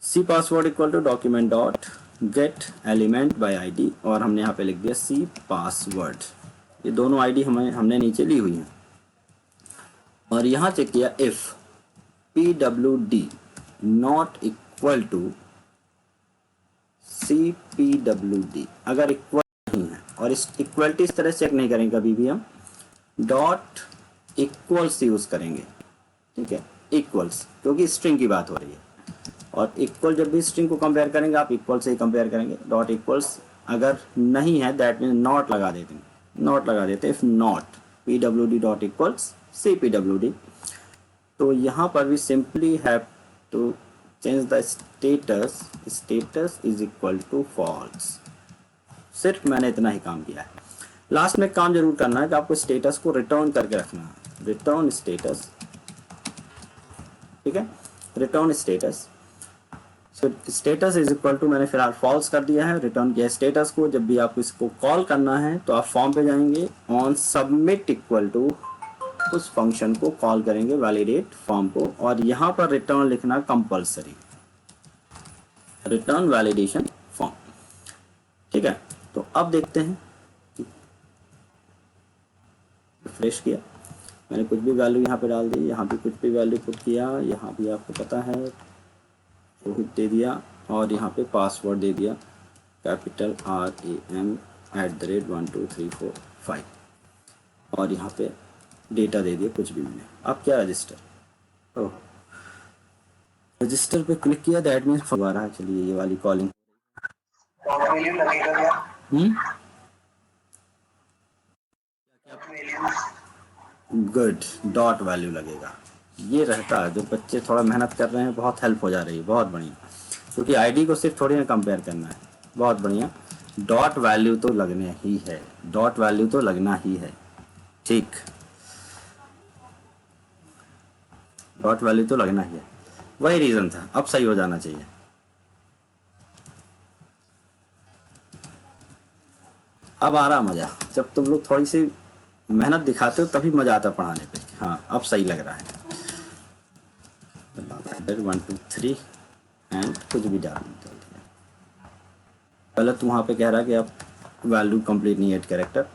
C password equal to document dot get element by ID, और हमने यहाँ पे लिख दिया सी पासवर्ड। ये दोनों आईडी हमने नीचे ली हुई है, और यहाँ चेक किया if pwd not equal to cpwd, अगर इक्वल नहीं है, और इस इक्वलिटी इस तरह चेक नहीं करेंगे कभी भी, हम डॉट इक्वल्स यूज करेंगे। ठीक है, इक्वल्स, क्योंकि स्ट्रिंग की बात हो रही है, और इक्वल जब भी स्ट्रिंग को कंपेयर करेंगे आप इक्वल से ही कंपेयर करेंगे। डॉट इक्वल्स अगर नहीं है दैट मीन नॉट लगा देते हैं, नॉट लगा देते हैं। If not pwd dot equals cpwd, तो यहाँ पर भी simply have to change the status, status is equal to false. सिर्फ मैंने इतना ही काम किया है। लास्ट में काम जरूर करना है कि आपको स्टेटस को रिटर्न करके रखना है, रिटर्न स्टेटस। ठीक है, return status. So status is equal to, मैंने फिलहाल फॉल्स कर दिया है, रिटर्न किया स्टेटस को। जब भी आपको इसको कॉल करना है तो आप फॉर्म पे जाएंगे, ऑन सबमिट इक्वल टू उस फंक्शन को कॉल करेंगे, वैलिडेट फॉर्म को, और यहाँ पर रिटर्न लिखना कंपलसरी, रिटर्न वैलिडेशन फॉर्म। ठीक है, तो अब देखते हैं, रिफ्रेश किया, मैंने कुछ भी वैल्यू यहाँ पे डाल दी, यहाँ भी कुछ भी वैल्यू पुट किया, यहाँ भी आपको पता है रोहित दे दिया, और यहाँ पे पासवर्ड दे दिया कैपिटल RAM@1234 और यहाँ पे डेटा दे दिया कुछ भी मैंने। अब क्या रजिस्टर, ओह रजिस्टर पे क्लिक किया, दैट मीन्स दोबारा है। चलिए ये वाली कॉलिंग, गुड, डॉट वैल्यू लगेगा। ये रहता है, जो बच्चे थोड़ा मेहनत कर रहे हैं बहुत हेल्प हो जा रही है, बहुत बढ़िया, क्योंकि आईडी को सिर्फ थोड़ी ना कंपेयर करना है। बहुत बढ़िया, डॉट वैल्यू तो लगने ही है, डॉट वैल्यू तो लगना ही है। ठीक, डॉट वैल्यू तो लगना ही है, वही रीजन था। अब सही हो जाना चाहिए। अब आ रहा मजा, जब तुम लोग थोड़ी सी मेहनत दिखाते हो तभी मजा आता पढ़ाने पे। हाँ अब सही लग रहा है। 1 2 3 एंड कुछ भी डालना चाहिए। पहले तो वहाँ पे कह रहा है कि आप वैल्यू कंप्लीट नहीं एड कैरेक्टर।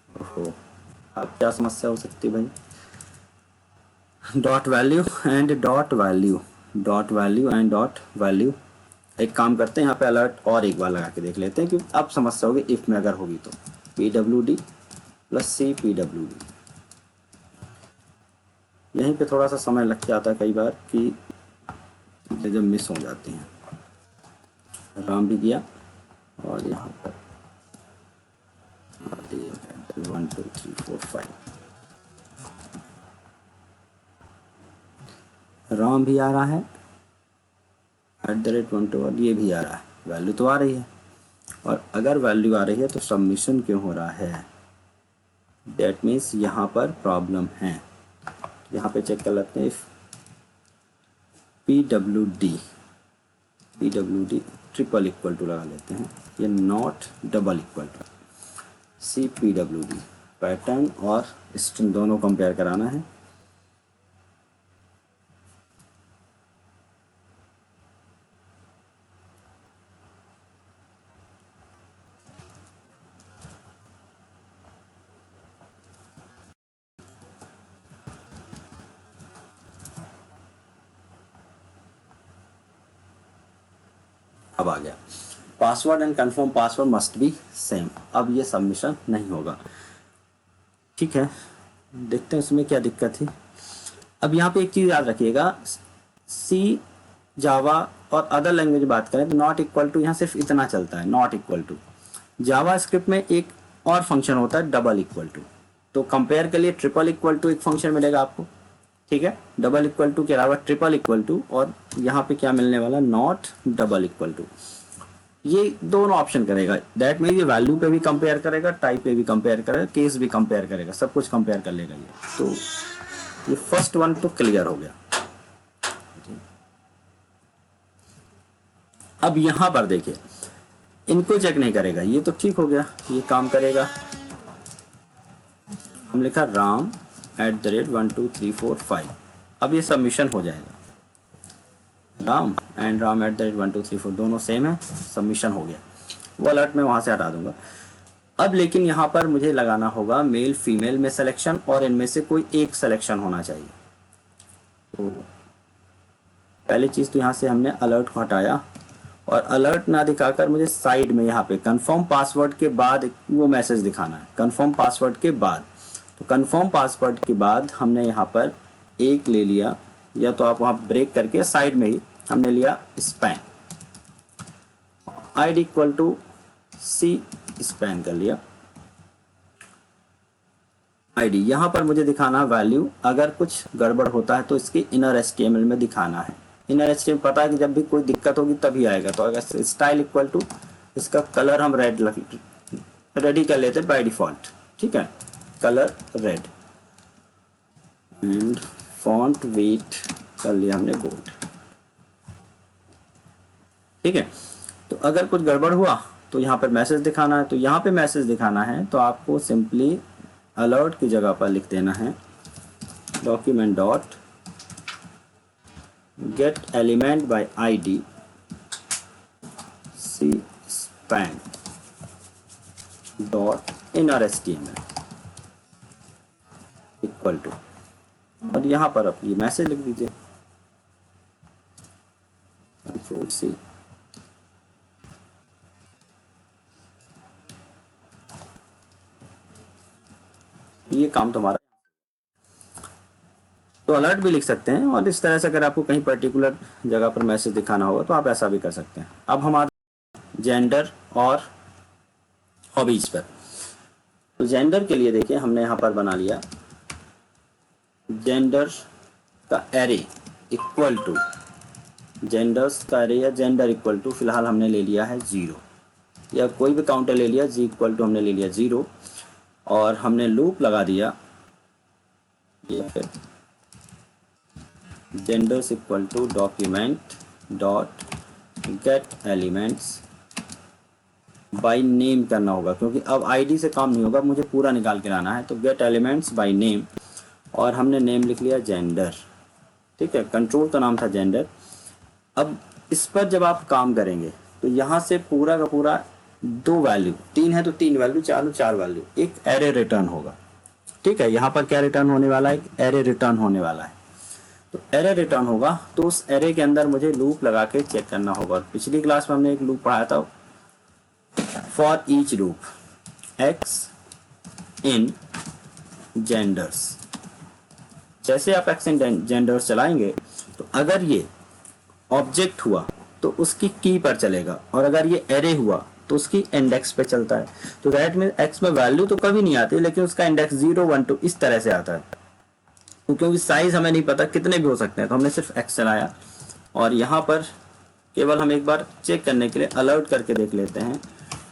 ओहो, अब क्या समस्या हो सकती है भाई? Dot value and dot value, dot value and dot value. एक काम करते हैं, यहाँ पे अलर्ट और एक बार लगा के देख लेते हैं कि अब समस्या होगी इफ में अगर होगी तो। pwd प्लस cpwd, यहीं पे थोड़ा सा समय लग जाता है कई बार कि जब मिस हो जाती हैं। राम भी किया, और यहाँ पर 1 2 3 4 5 राम भी आ रहा है @121, ये भी आ रहा है, वैल्यू तो आ रही है। और अगर वैल्यू आ रही है तो सबमिशन क्यों हो रहा है? दैट मीन्स यहाँ पर प्रॉब्लम है। यहाँ पे चेक कर लेते हैं। PWD ट्रिपल इक्वल टू लगा लेते हैं, ये not double equal to. CPWD pattern और स्ट्रिंग दोनों कंपेयर कराना है। अब आ गया password and confirm password must be same. अब ये सबमिशन नहीं होगा, ठीक है। देखते हैं इसमें क्या दिक्कत थी। अब यहाँ पे एक चीज़ याद रखिएगा, सी, जावा और अदर लैंग्वेज बात करें तो नॉट इक्वल टू यहाँ सिर्फ इतना चलता है, not equal to. JavaScript में एक और फंक्शन होता है डबल इक्वल टू, तो कंपेयर के लिए ट्रिपल इक्वल टू एक फंक्शन मिलेगा आपको, ठीक है। डबल इक्वल टू के अलावा ट्रिपल इक्वल टू, और यहाँ पे क्या मिलने वाला, नॉट डबल इक्वल टू। ये दोनों ऑप्शन करेगा, दैट मीन ये वैल्यू पे भी कंपेयर करेगा, टाइप पे भी कंपेयर करेगा, केस भी कंपेयर करेगा, सब कुछ कंपेयर कर लेगा ये। तो ये फर्स्ट वन तो क्लियर हो गया। अब यहां पर देखिए, इनको चेक नहीं करेगा, ये तो ठीक हो गया, ये काम करेगा। हम लिखा राम @12345, अब ये सबमिशन हो जाएगा। राम एंड राम @12345 दोनों सेम है, सबमिशन हो गया। वो अलर्ट मैं वहां से हटा दूंगा। अब लेकिन यहाँ पर मुझे लगाना होगा मेल फीमेल में सिलेक्शन, और इनमें से कोई एक सिलेक्शन होना चाहिए। तो पहली चीज तो यहाँ से हमने अलर्ट को हटाया, और अलर्ट ना दिखाकर मुझे साइड में यहाँ पे कंफर्म पासवर्ड के बाद वो मैसेज दिखाना है, कंफर्म पासवर्ड के बाद। तो कंफर्म पासवर्ड के बाद हमने यहाँ पर एक ले लिया, या तो आप वहाँ ब्रेक करके साइड में ही हमने लिया span, ID equal to C span कर लिया। ID यहाँ पर मुझे दिखाना वैल्यू, अगर कुछ गड़बड़ होता है तो इसकी इनर HTML में दिखाना है। इनर HTML पता है कि जब भी कोई दिक्कत होगी तभी आएगा। तो अगर स्टाइल इक्वल टू, इसका कलर हम रेडी कर लेते हैं बाय डिफॉल्ट, ठीक है, colour red, and font weight कर लिया हमने बोल्ड, ठीक है। तो अगर कुछ गड़बड़ हुआ तो यहाँ पर मैसेज दिखाना है, तो यहाँ पे मैसेज दिखाना है तो आपको सिंपली अलर्ट की जगह पर लिख देना है document dot get element by ID C span dot inner HTML equal to, और यहाँ पर आप ये मैसेज लिख दीजिए कंट्रोल C। ये काम तुम्हारा। तो अलर्ट भी लिख सकते हैं, और इस तरह से अगर आपको कहीं पर्टिकुलर जगह पर मैसेज दिखाना होगा तो आप ऐसा भी कर सकते हैं। अब हमारे जेंडर और हॉबीज पर, तो जेंडर के लिए देखिए हमने यहाँ पर बना लिया जेंडर का एरे इक्वल टू, जेंडर्स का एरे या जेंडर इक्वल टू, फिलहाल हमने ले लिया है 0, या कोई भी काउंटर ले लिया, जी इक्वल टू हमने ले लिया 0, और हमने लूप लगा दिया ये फिर genders equal to document dot get elements by name करना होगा, क्योंकि अब ID से काम नहीं होगा, मुझे पूरा निकाल के लाना है। तो गेट एलिमेंट्स बाय नेम, और हमने नेम लिख लिया जेंडर, ठीक है, कंट्रोल का नाम था जेंडर। अब इस पर जब आप काम करेंगे तो यहाँ से पूरा का पूरा 2 वैल्यू, 3 है तो 3 वैल्यू, 4 4 वैल्यू, एक एरे रिटर्न होगा, ठीक है। यहाँ पर क्या रिटर्न होने वाला है, एक एरे रिटर्न होने वाला है। तो एरे रिटर्न होगा तो उस एरे के अंदर मुझे लूप लगा के चेक करना होगा। और पिछली क्लास में हमने एक लूप पढ़ाया था, for each loop x in genders. जैसे आप एक्स इन जेंडर्स चलाएंगे तो अगर ये ऑब्जेक्ट हुआ तो उसकी की पर चलेगा, और अगर ये एरे हुआ तो उसकी इंडेक्स पे चलता है। तो दैट मीन एक्स में वैल्यू तो कभी नहीं आती, लेकिन उसका इंडेक्स 0 1 2 इस तरह से आता है। तो क्योंकि साइज हमें नहीं पता, कितने भी हो सकते हैं, तो हमने सिर्फ x चलाया। और यहाँ पर केवल हम एक बार चेक करने के लिए अलर्ट करके देख लेते हैं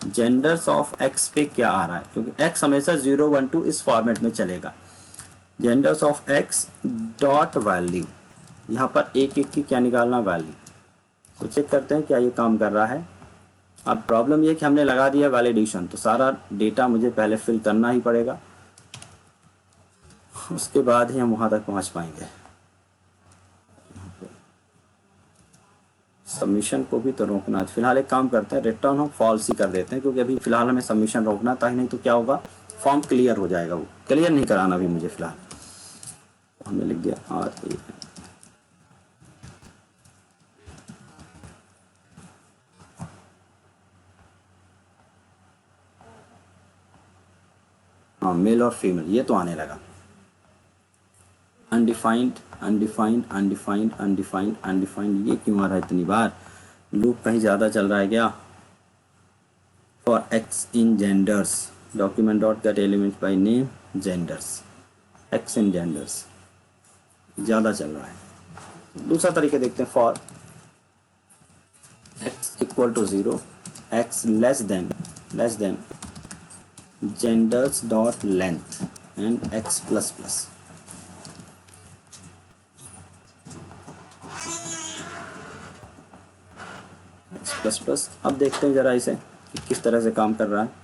जेंडर्स ऑफ x पे क्या आ रहा है, क्योंकि x हमेशा 0 1 2 इस फॉर्मेट में चलेगा। Genders of x dot value, यहाँ पर एक एक की क्या निकालना, वैल्यू। तो चेक करते हैं क्या ये काम कर रहा है। अब प्रॉब्लम ये कि हमने लगा दिया वैलिडेशन, तो सारा डेटा मुझे पहले फिल करना ही पड़ेगा, उसके बाद ही हम वहाँ तक पहुँच पाएंगे। सबमिशन को भी तो रोकना है। फिलहाल एक काम करते हैं, रिटर्न हम फॉल्स ही कर देते हैं, क्योंकि अभी फिलहाल हमें सबमिशन रोकना था, नहीं तो क्या होगा, फॉर्म क्लियर हो जाएगा। वो क्लियर नहीं कराना अभी मुझे फिलहाल। हमने लिख दिया RA, हाँ मेल और फीमेल, ये तो आने लगा। Undefined undefined undefined undefined undefined, ये क्यों आ रहा है इतनी बार, लूप कहीं ज़्यादा चल रहा है क्या। For x in genders document dot get element by name genders, x in genders ज़्यादा चल रहा है। दूसरा तरीके देखते हैं, for x equal to 0, x less than genders dot length and x plus plus। x plus plus, अब देखते हैं जरा इसे कि किस तरह से काम कर रहा है।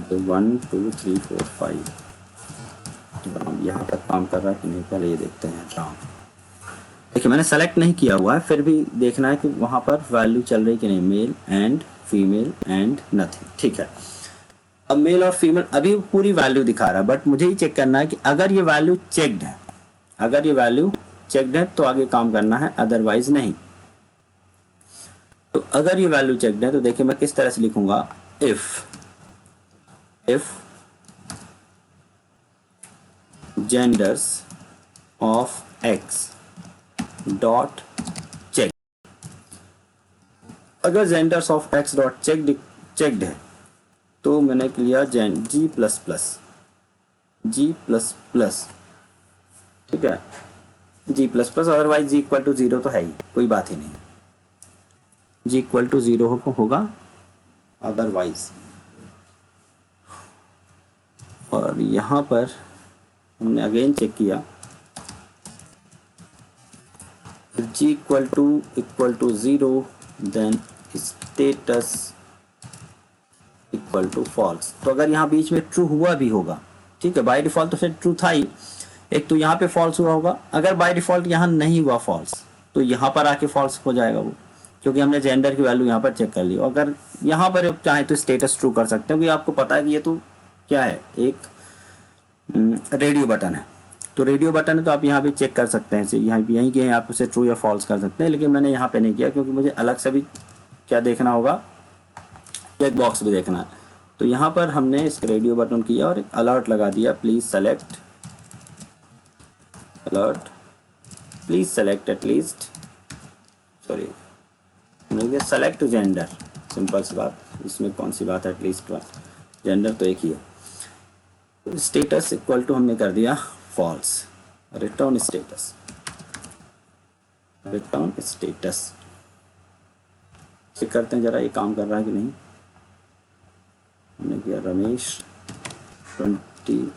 तो 1 2 3 4 5 यहाँ तक काम कर रहा है कि नहीं, पहले ये देखते हैं। राउंड देखिए मैंने सेलेक्ट नहीं किया हुआ है, फिर भी देखना है कि वहाँ पर वैल्यू चल रही कि नहीं, mail and female and nothing, ठीक है। अब मेल और फीमेल अभी पूरी वैल्यू दिखा रहा है, बट मुझे ही चेक करना है कि अगर ये वैल्यू चेक्ड है, अगर ये वैल्यू चेक्ड है तो आगे काम करना है, अदरवाइज नहीं। तो अगर ये वैल्यू चेक्ड है तो देखिए मैं किस तरह से लिखूंगा, if genders of x dot check, अगर genders of x dot checked है तो मैंने लिया g प्लस प्लस, ठीक है, g plus plus, otherwise g equal to 0 तो है ही, कोई बात ही नहीं, g इक्वल टू 0 होगा अदरवाइज। और यहाँ पर हमने अगेन चेक किया, g equal to 0 then status equal to false. तो अगर यहाँ बीच में ट्रू हुआ भी होगा, ठीक है, बाय डिफॉल्ट तो फिर ट्रू था ही, एक तो यहाँ पे फॉल्स हुआ होगा। अगर बाय डिफॉल्ट यहाँ नहीं हुआ फॉल्स तो यहाँ पर आके फॉल्स हो जाएगा वो, क्योंकि हमने जेंडर की वैल्यू यहाँ पर चेक कर ली। अगर यहाँ पर चाहे तो स्टेटस ट्रू कर सकते हो, क्योंकि आपको पता है कि ये तो क्या है, एक रेडियो बटन है, तो रेडियो बटन है तो आप यहाँ भी चेक कर सकते हैं, यहीं के आप उसे ट्रू या फॉल्स कर सकते हैं। लेकिन मैंने यहाँ पे नहीं किया, क्योंकि मुझे अलग से भी क्या देखना होगा, चेक बॉक्स भी देखना है। तो यहाँ पर हमने इस रेडियो बटन किया और एक अलर्ट लगा दिया, please select alert, please select at least, sorry select gender, simple सी बात, इसमें कौन सी बात है, एटलीस्ट जेंडर तो एक ही है। स्टेटस इक्वल टू हमने कर दिया फॉल्स, रिटर्न स्टेटस, चेक करते हैं जरा ये काम कर रहा है कि नहीं। हमने किया रमेश 20,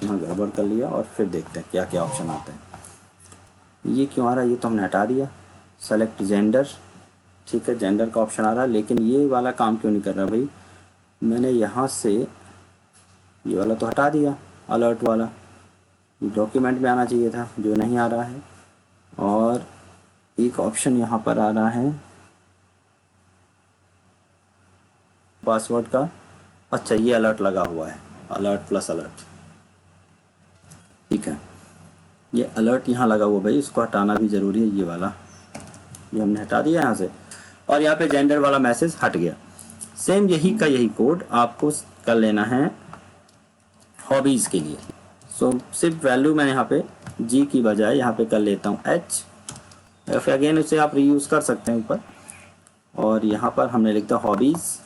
यहाँ गड़बड़ कर लिया और फिर देखते हैं क्या क्या ऑप्शन आते हैं। ये क्यों आ रहा है, ये तो हमने हटा दिया, सेलेक्ट जेंडर, ठीक है, जेंडर का ऑप्शन आ रहा है, लेकिन ये वाला काम क्यों नहीं कर रहा भाई। मैंने यहाँ से ये वाला तो हटा दिया, अलर्ट वाला, डॉक्यूमेंट में आना चाहिए था, जो नहीं आ रहा है। और एक ऑप्शन यहाँ पर आ रहा है पासवर्ड का, अच्छा ये अलर्ट लगा हुआ है, अलर्ट प्लस अलर्ट, ठीक है, ये अलर्ट यहाँ लगा हुआ भाई, इसको हटाना भी ज़रूरी है, ये वाला ये हमने हटा दिया यहाँ से। और यहाँ पे जेंडर वाला मैसेज हट गया। सेम यही का यही कोड आपको कर लेना है हॉबीज़ के लिए। सो सिर्फ वैल्यू मैं यहाँ पे जी की बजाय यहाँ पे कर लेता हूँ एच, या फिर अगेन उसे आप रीयूज़ कर सकते हैं ऊपर, और यहाँ पर हमने लिखता hobbies,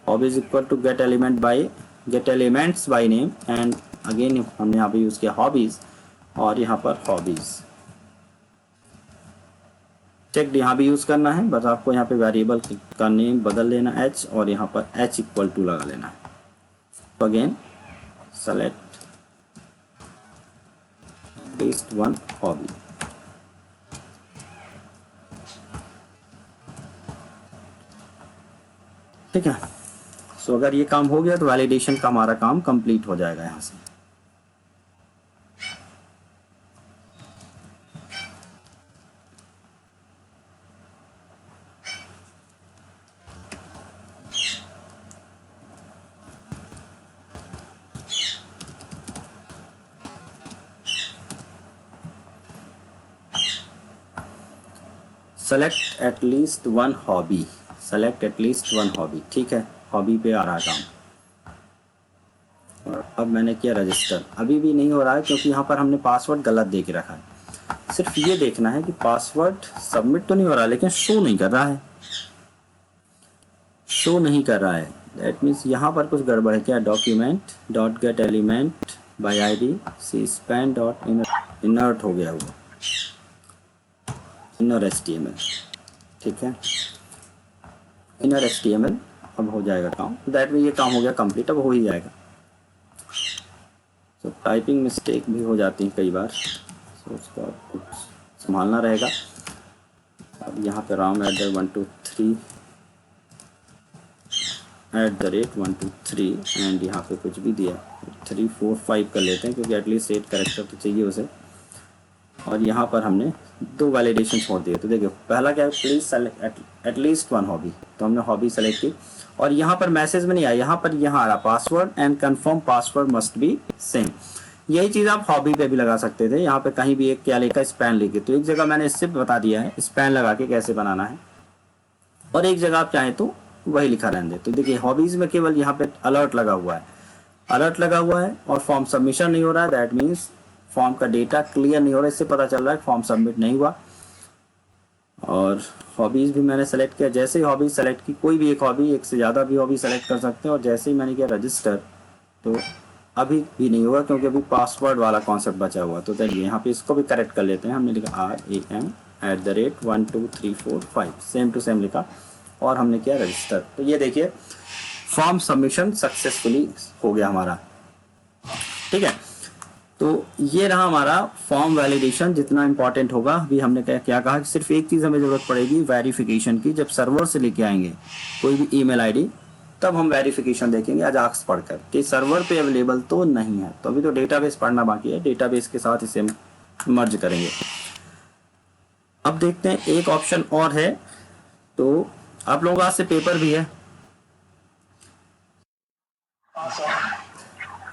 hobbies equal to get elements by name, and again हमने यहाँ पे यूज़ किया हॉबीज़, और यहाँ पर हॉबीज़ चेक यहाँ भी यूज़ करना है, बस आपको यहाँ पे वेरिएबल का नेम बदल लेना एच, और यहाँ पर एच इक्वल टू लगा लेना है। तो again select at least one hobby. ठीक है, सो अगर ये काम हो गया तो वैलिडेशन का हमारा काम कंप्लीट हो जाएगा यहाँ से। Select at least one hobby, select at least one hobby. ठीक है, हॉबी पे आ रहा काम, और अब मैंने किया रजिस्टर। अभी भी नहीं हो रहा है क्योंकि यहाँ पर हमने पासवर्ड गलत दे के रखा है। सिर्फ ये देखना है कि पासवर्ड सबमिट तो नहीं हो रहा, लेकिन शो नहीं कर रहा है, शो नहीं कर रहा है। दैट मीन्स यहाँ पर कुछ गड़बड़ है। क्या document dot get element by I D C span dot inert हो गया हुआ, इनर HTML। ठीक है, इनर HTML अब हो जाएगा काम। दैट में ये काम हो गया कंप्लीट, अब हो ही जाएगा। तो टाइपिंग मिस्टेक भी हो जाती है कई बार, तो उसका कुछ संभालना रहेगा। अब यहाँ पे राम @123 @123 एंड यहाँ पे कुछ भी दिया 3 4 5 कर लेते हैं, क्योंकि एटलीस्ट 8 कैरेक्टर तो चाहिए उसे। और यहाँ पर हमने 2 वैलिडेशन छोड़ दिए। तो देखिए पहला क्या है, please select at least one hobby, तो हमने हॉबी सेलेक्ट की, और यहाँ पर मैसेज में नहीं आया, यहाँ पर यहाँ आ रहा password and confirm password must be same. यही चीज़ आप हॉबी पे भी लगा सकते थे। यहाँ पे कहीं भी एक क्या लिखा स्पैन लिखे, तो एक जगह मैंने इससे बता दिया है स्पैन लगा के कैसे बनाना है, और एक जगह आप चाहें तो वही लिखा रहने दे। तो देखिए हॉबीज़ में केवल यहाँ पे अलर्ट लगा हुआ है, अलर्ट लगा हुआ है, और फॉर्म सबमिशन नहीं हो रहा है। दैट मीन्स फॉर्म का डेटा क्लियर नहीं हो रहा है, इससे पता चल रहा है फॉर्म सबमिट नहीं हुआ। और हॉबीज़ भी मैंने सेलेक्ट किया। जैसे ही हॉबीज़ सेलेक्ट की, कोई भी एक हॉबी, एक से ज़्यादा भी हॉबी सेलेक्ट कर सकते हैं, और जैसे ही मैंने किया रजिस्टर, तो अभी भी नहीं होगा क्योंकि अभी पासवर्ड वाला कॉन्सेप्ट बचा हुआ। तो चलिए यहाँ पे इसको भी करेक्ट कर लेते हैं। हमने लिखा RAM@12345 सेम टू सेम लिखा, और हमने किया रजिस्टर। तो ये देखिए फॉर्म सबमिशन सक्सेसफुली हो गया हमारा। ठीक है, तो ये रहा हमारा फॉर्म वैलिडेशन। जितना इंपॉर्टेंट होगा, अभी हमने क्या कहा कि सिर्फ एक चीज़ हमें ज़रूरत पड़ेगी वेरिफिकेशन की। जब सर्वर से लेके आएंगे कोई भी ईमेल आईडी, तब हम वेरिफिकेशन देखेंगे अजाक्स पढ़कर कि सर्वर पे अवेलेबल तो नहीं है। तो अभी तो डेटाबेस पढ़ना बाकी है, डेटाबेस के साथ इसे मर्ज करेंगे। अब देखते हैं एक ऑप्शन और है। तो आप लोगों का आज से पेपर भी है,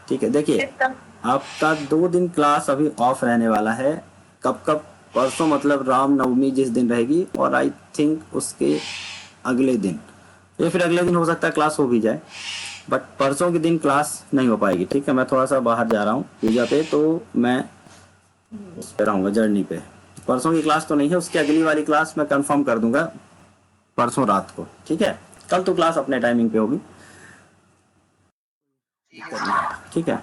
ठीक है। देखिए आपका 2 दिन क्लास अभी ऑफ रहने वाला है। कब परसों मतलब रामनवमी जिस दिन रहेगी, और आई थिंक उसके अगले दिन, या फिर अगले दिन हो सकता है क्लास हो भी जाए, बट परसों के दिन क्लास नहीं हो पाएगी। ठीक है, मैं थोड़ा सा बाहर जा रहा हूँ पूजा पे, तो मैं उस पर रहूँगा जर्नी पे। परसों की क्लास तो नहीं है, उसकी अगली वाली क्लास मैं कंफर्म कर दूंगा परसों रात को। ठीक है, कल तो क्लास अपने टाइमिंग पे होगी। ठीक है,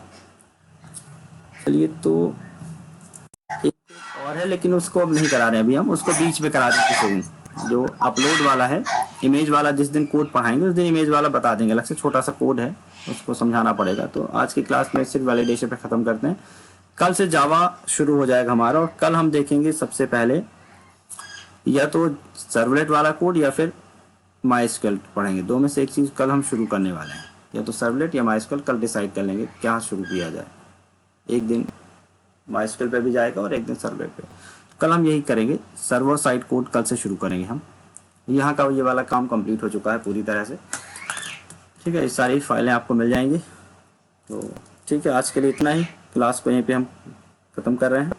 चलिए तो एक और है, लेकिन उसको अब नहीं करा रहे हैं, अभी हम उसको बीच में करा देंगे किसी दिन। जो अपलोड वाला है, इमेज वाला, जिस दिन कोड पढ़ाएंगे उस दिन इमेज वाला बता देंगे। अलग से छोटा सा कोड है, उसको समझाना पड़ेगा। तो आज की क्लास में सिर्फ वैलिडेशन पे ख़त्म करते हैं। कल से जावा शुरू हो जाएगा हमारा, और कल हम देखेंगे सबसे पहले या तो सर्वलेट वाला कोड या फिर माइस्क्यूएल पढ़ेंगे। 2 में से एक चीज़ कल हम शुरू करने वाले हैं, या तो सर्वलेट या माइस्क्यूएल। कल डिसाइड कर लेंगे क्या शुरू किया जाए। एक दिन माइस्क्यूएल पे भी जाएगा और एक दिन सर्वलेट पे। कल हम यही करेंगे, सर्वर साइड कोड कल से शुरू करेंगे हम। यहाँ का ये वाला काम कंप्लीट हो चुका है पूरी तरह से। ठीक है, ये सारी फाइलें आपको मिल जाएंगी। तो ठीक है, आज के लिए इतना ही। क्लास को यहीं पे हम ख़त्म कर रहे हैं।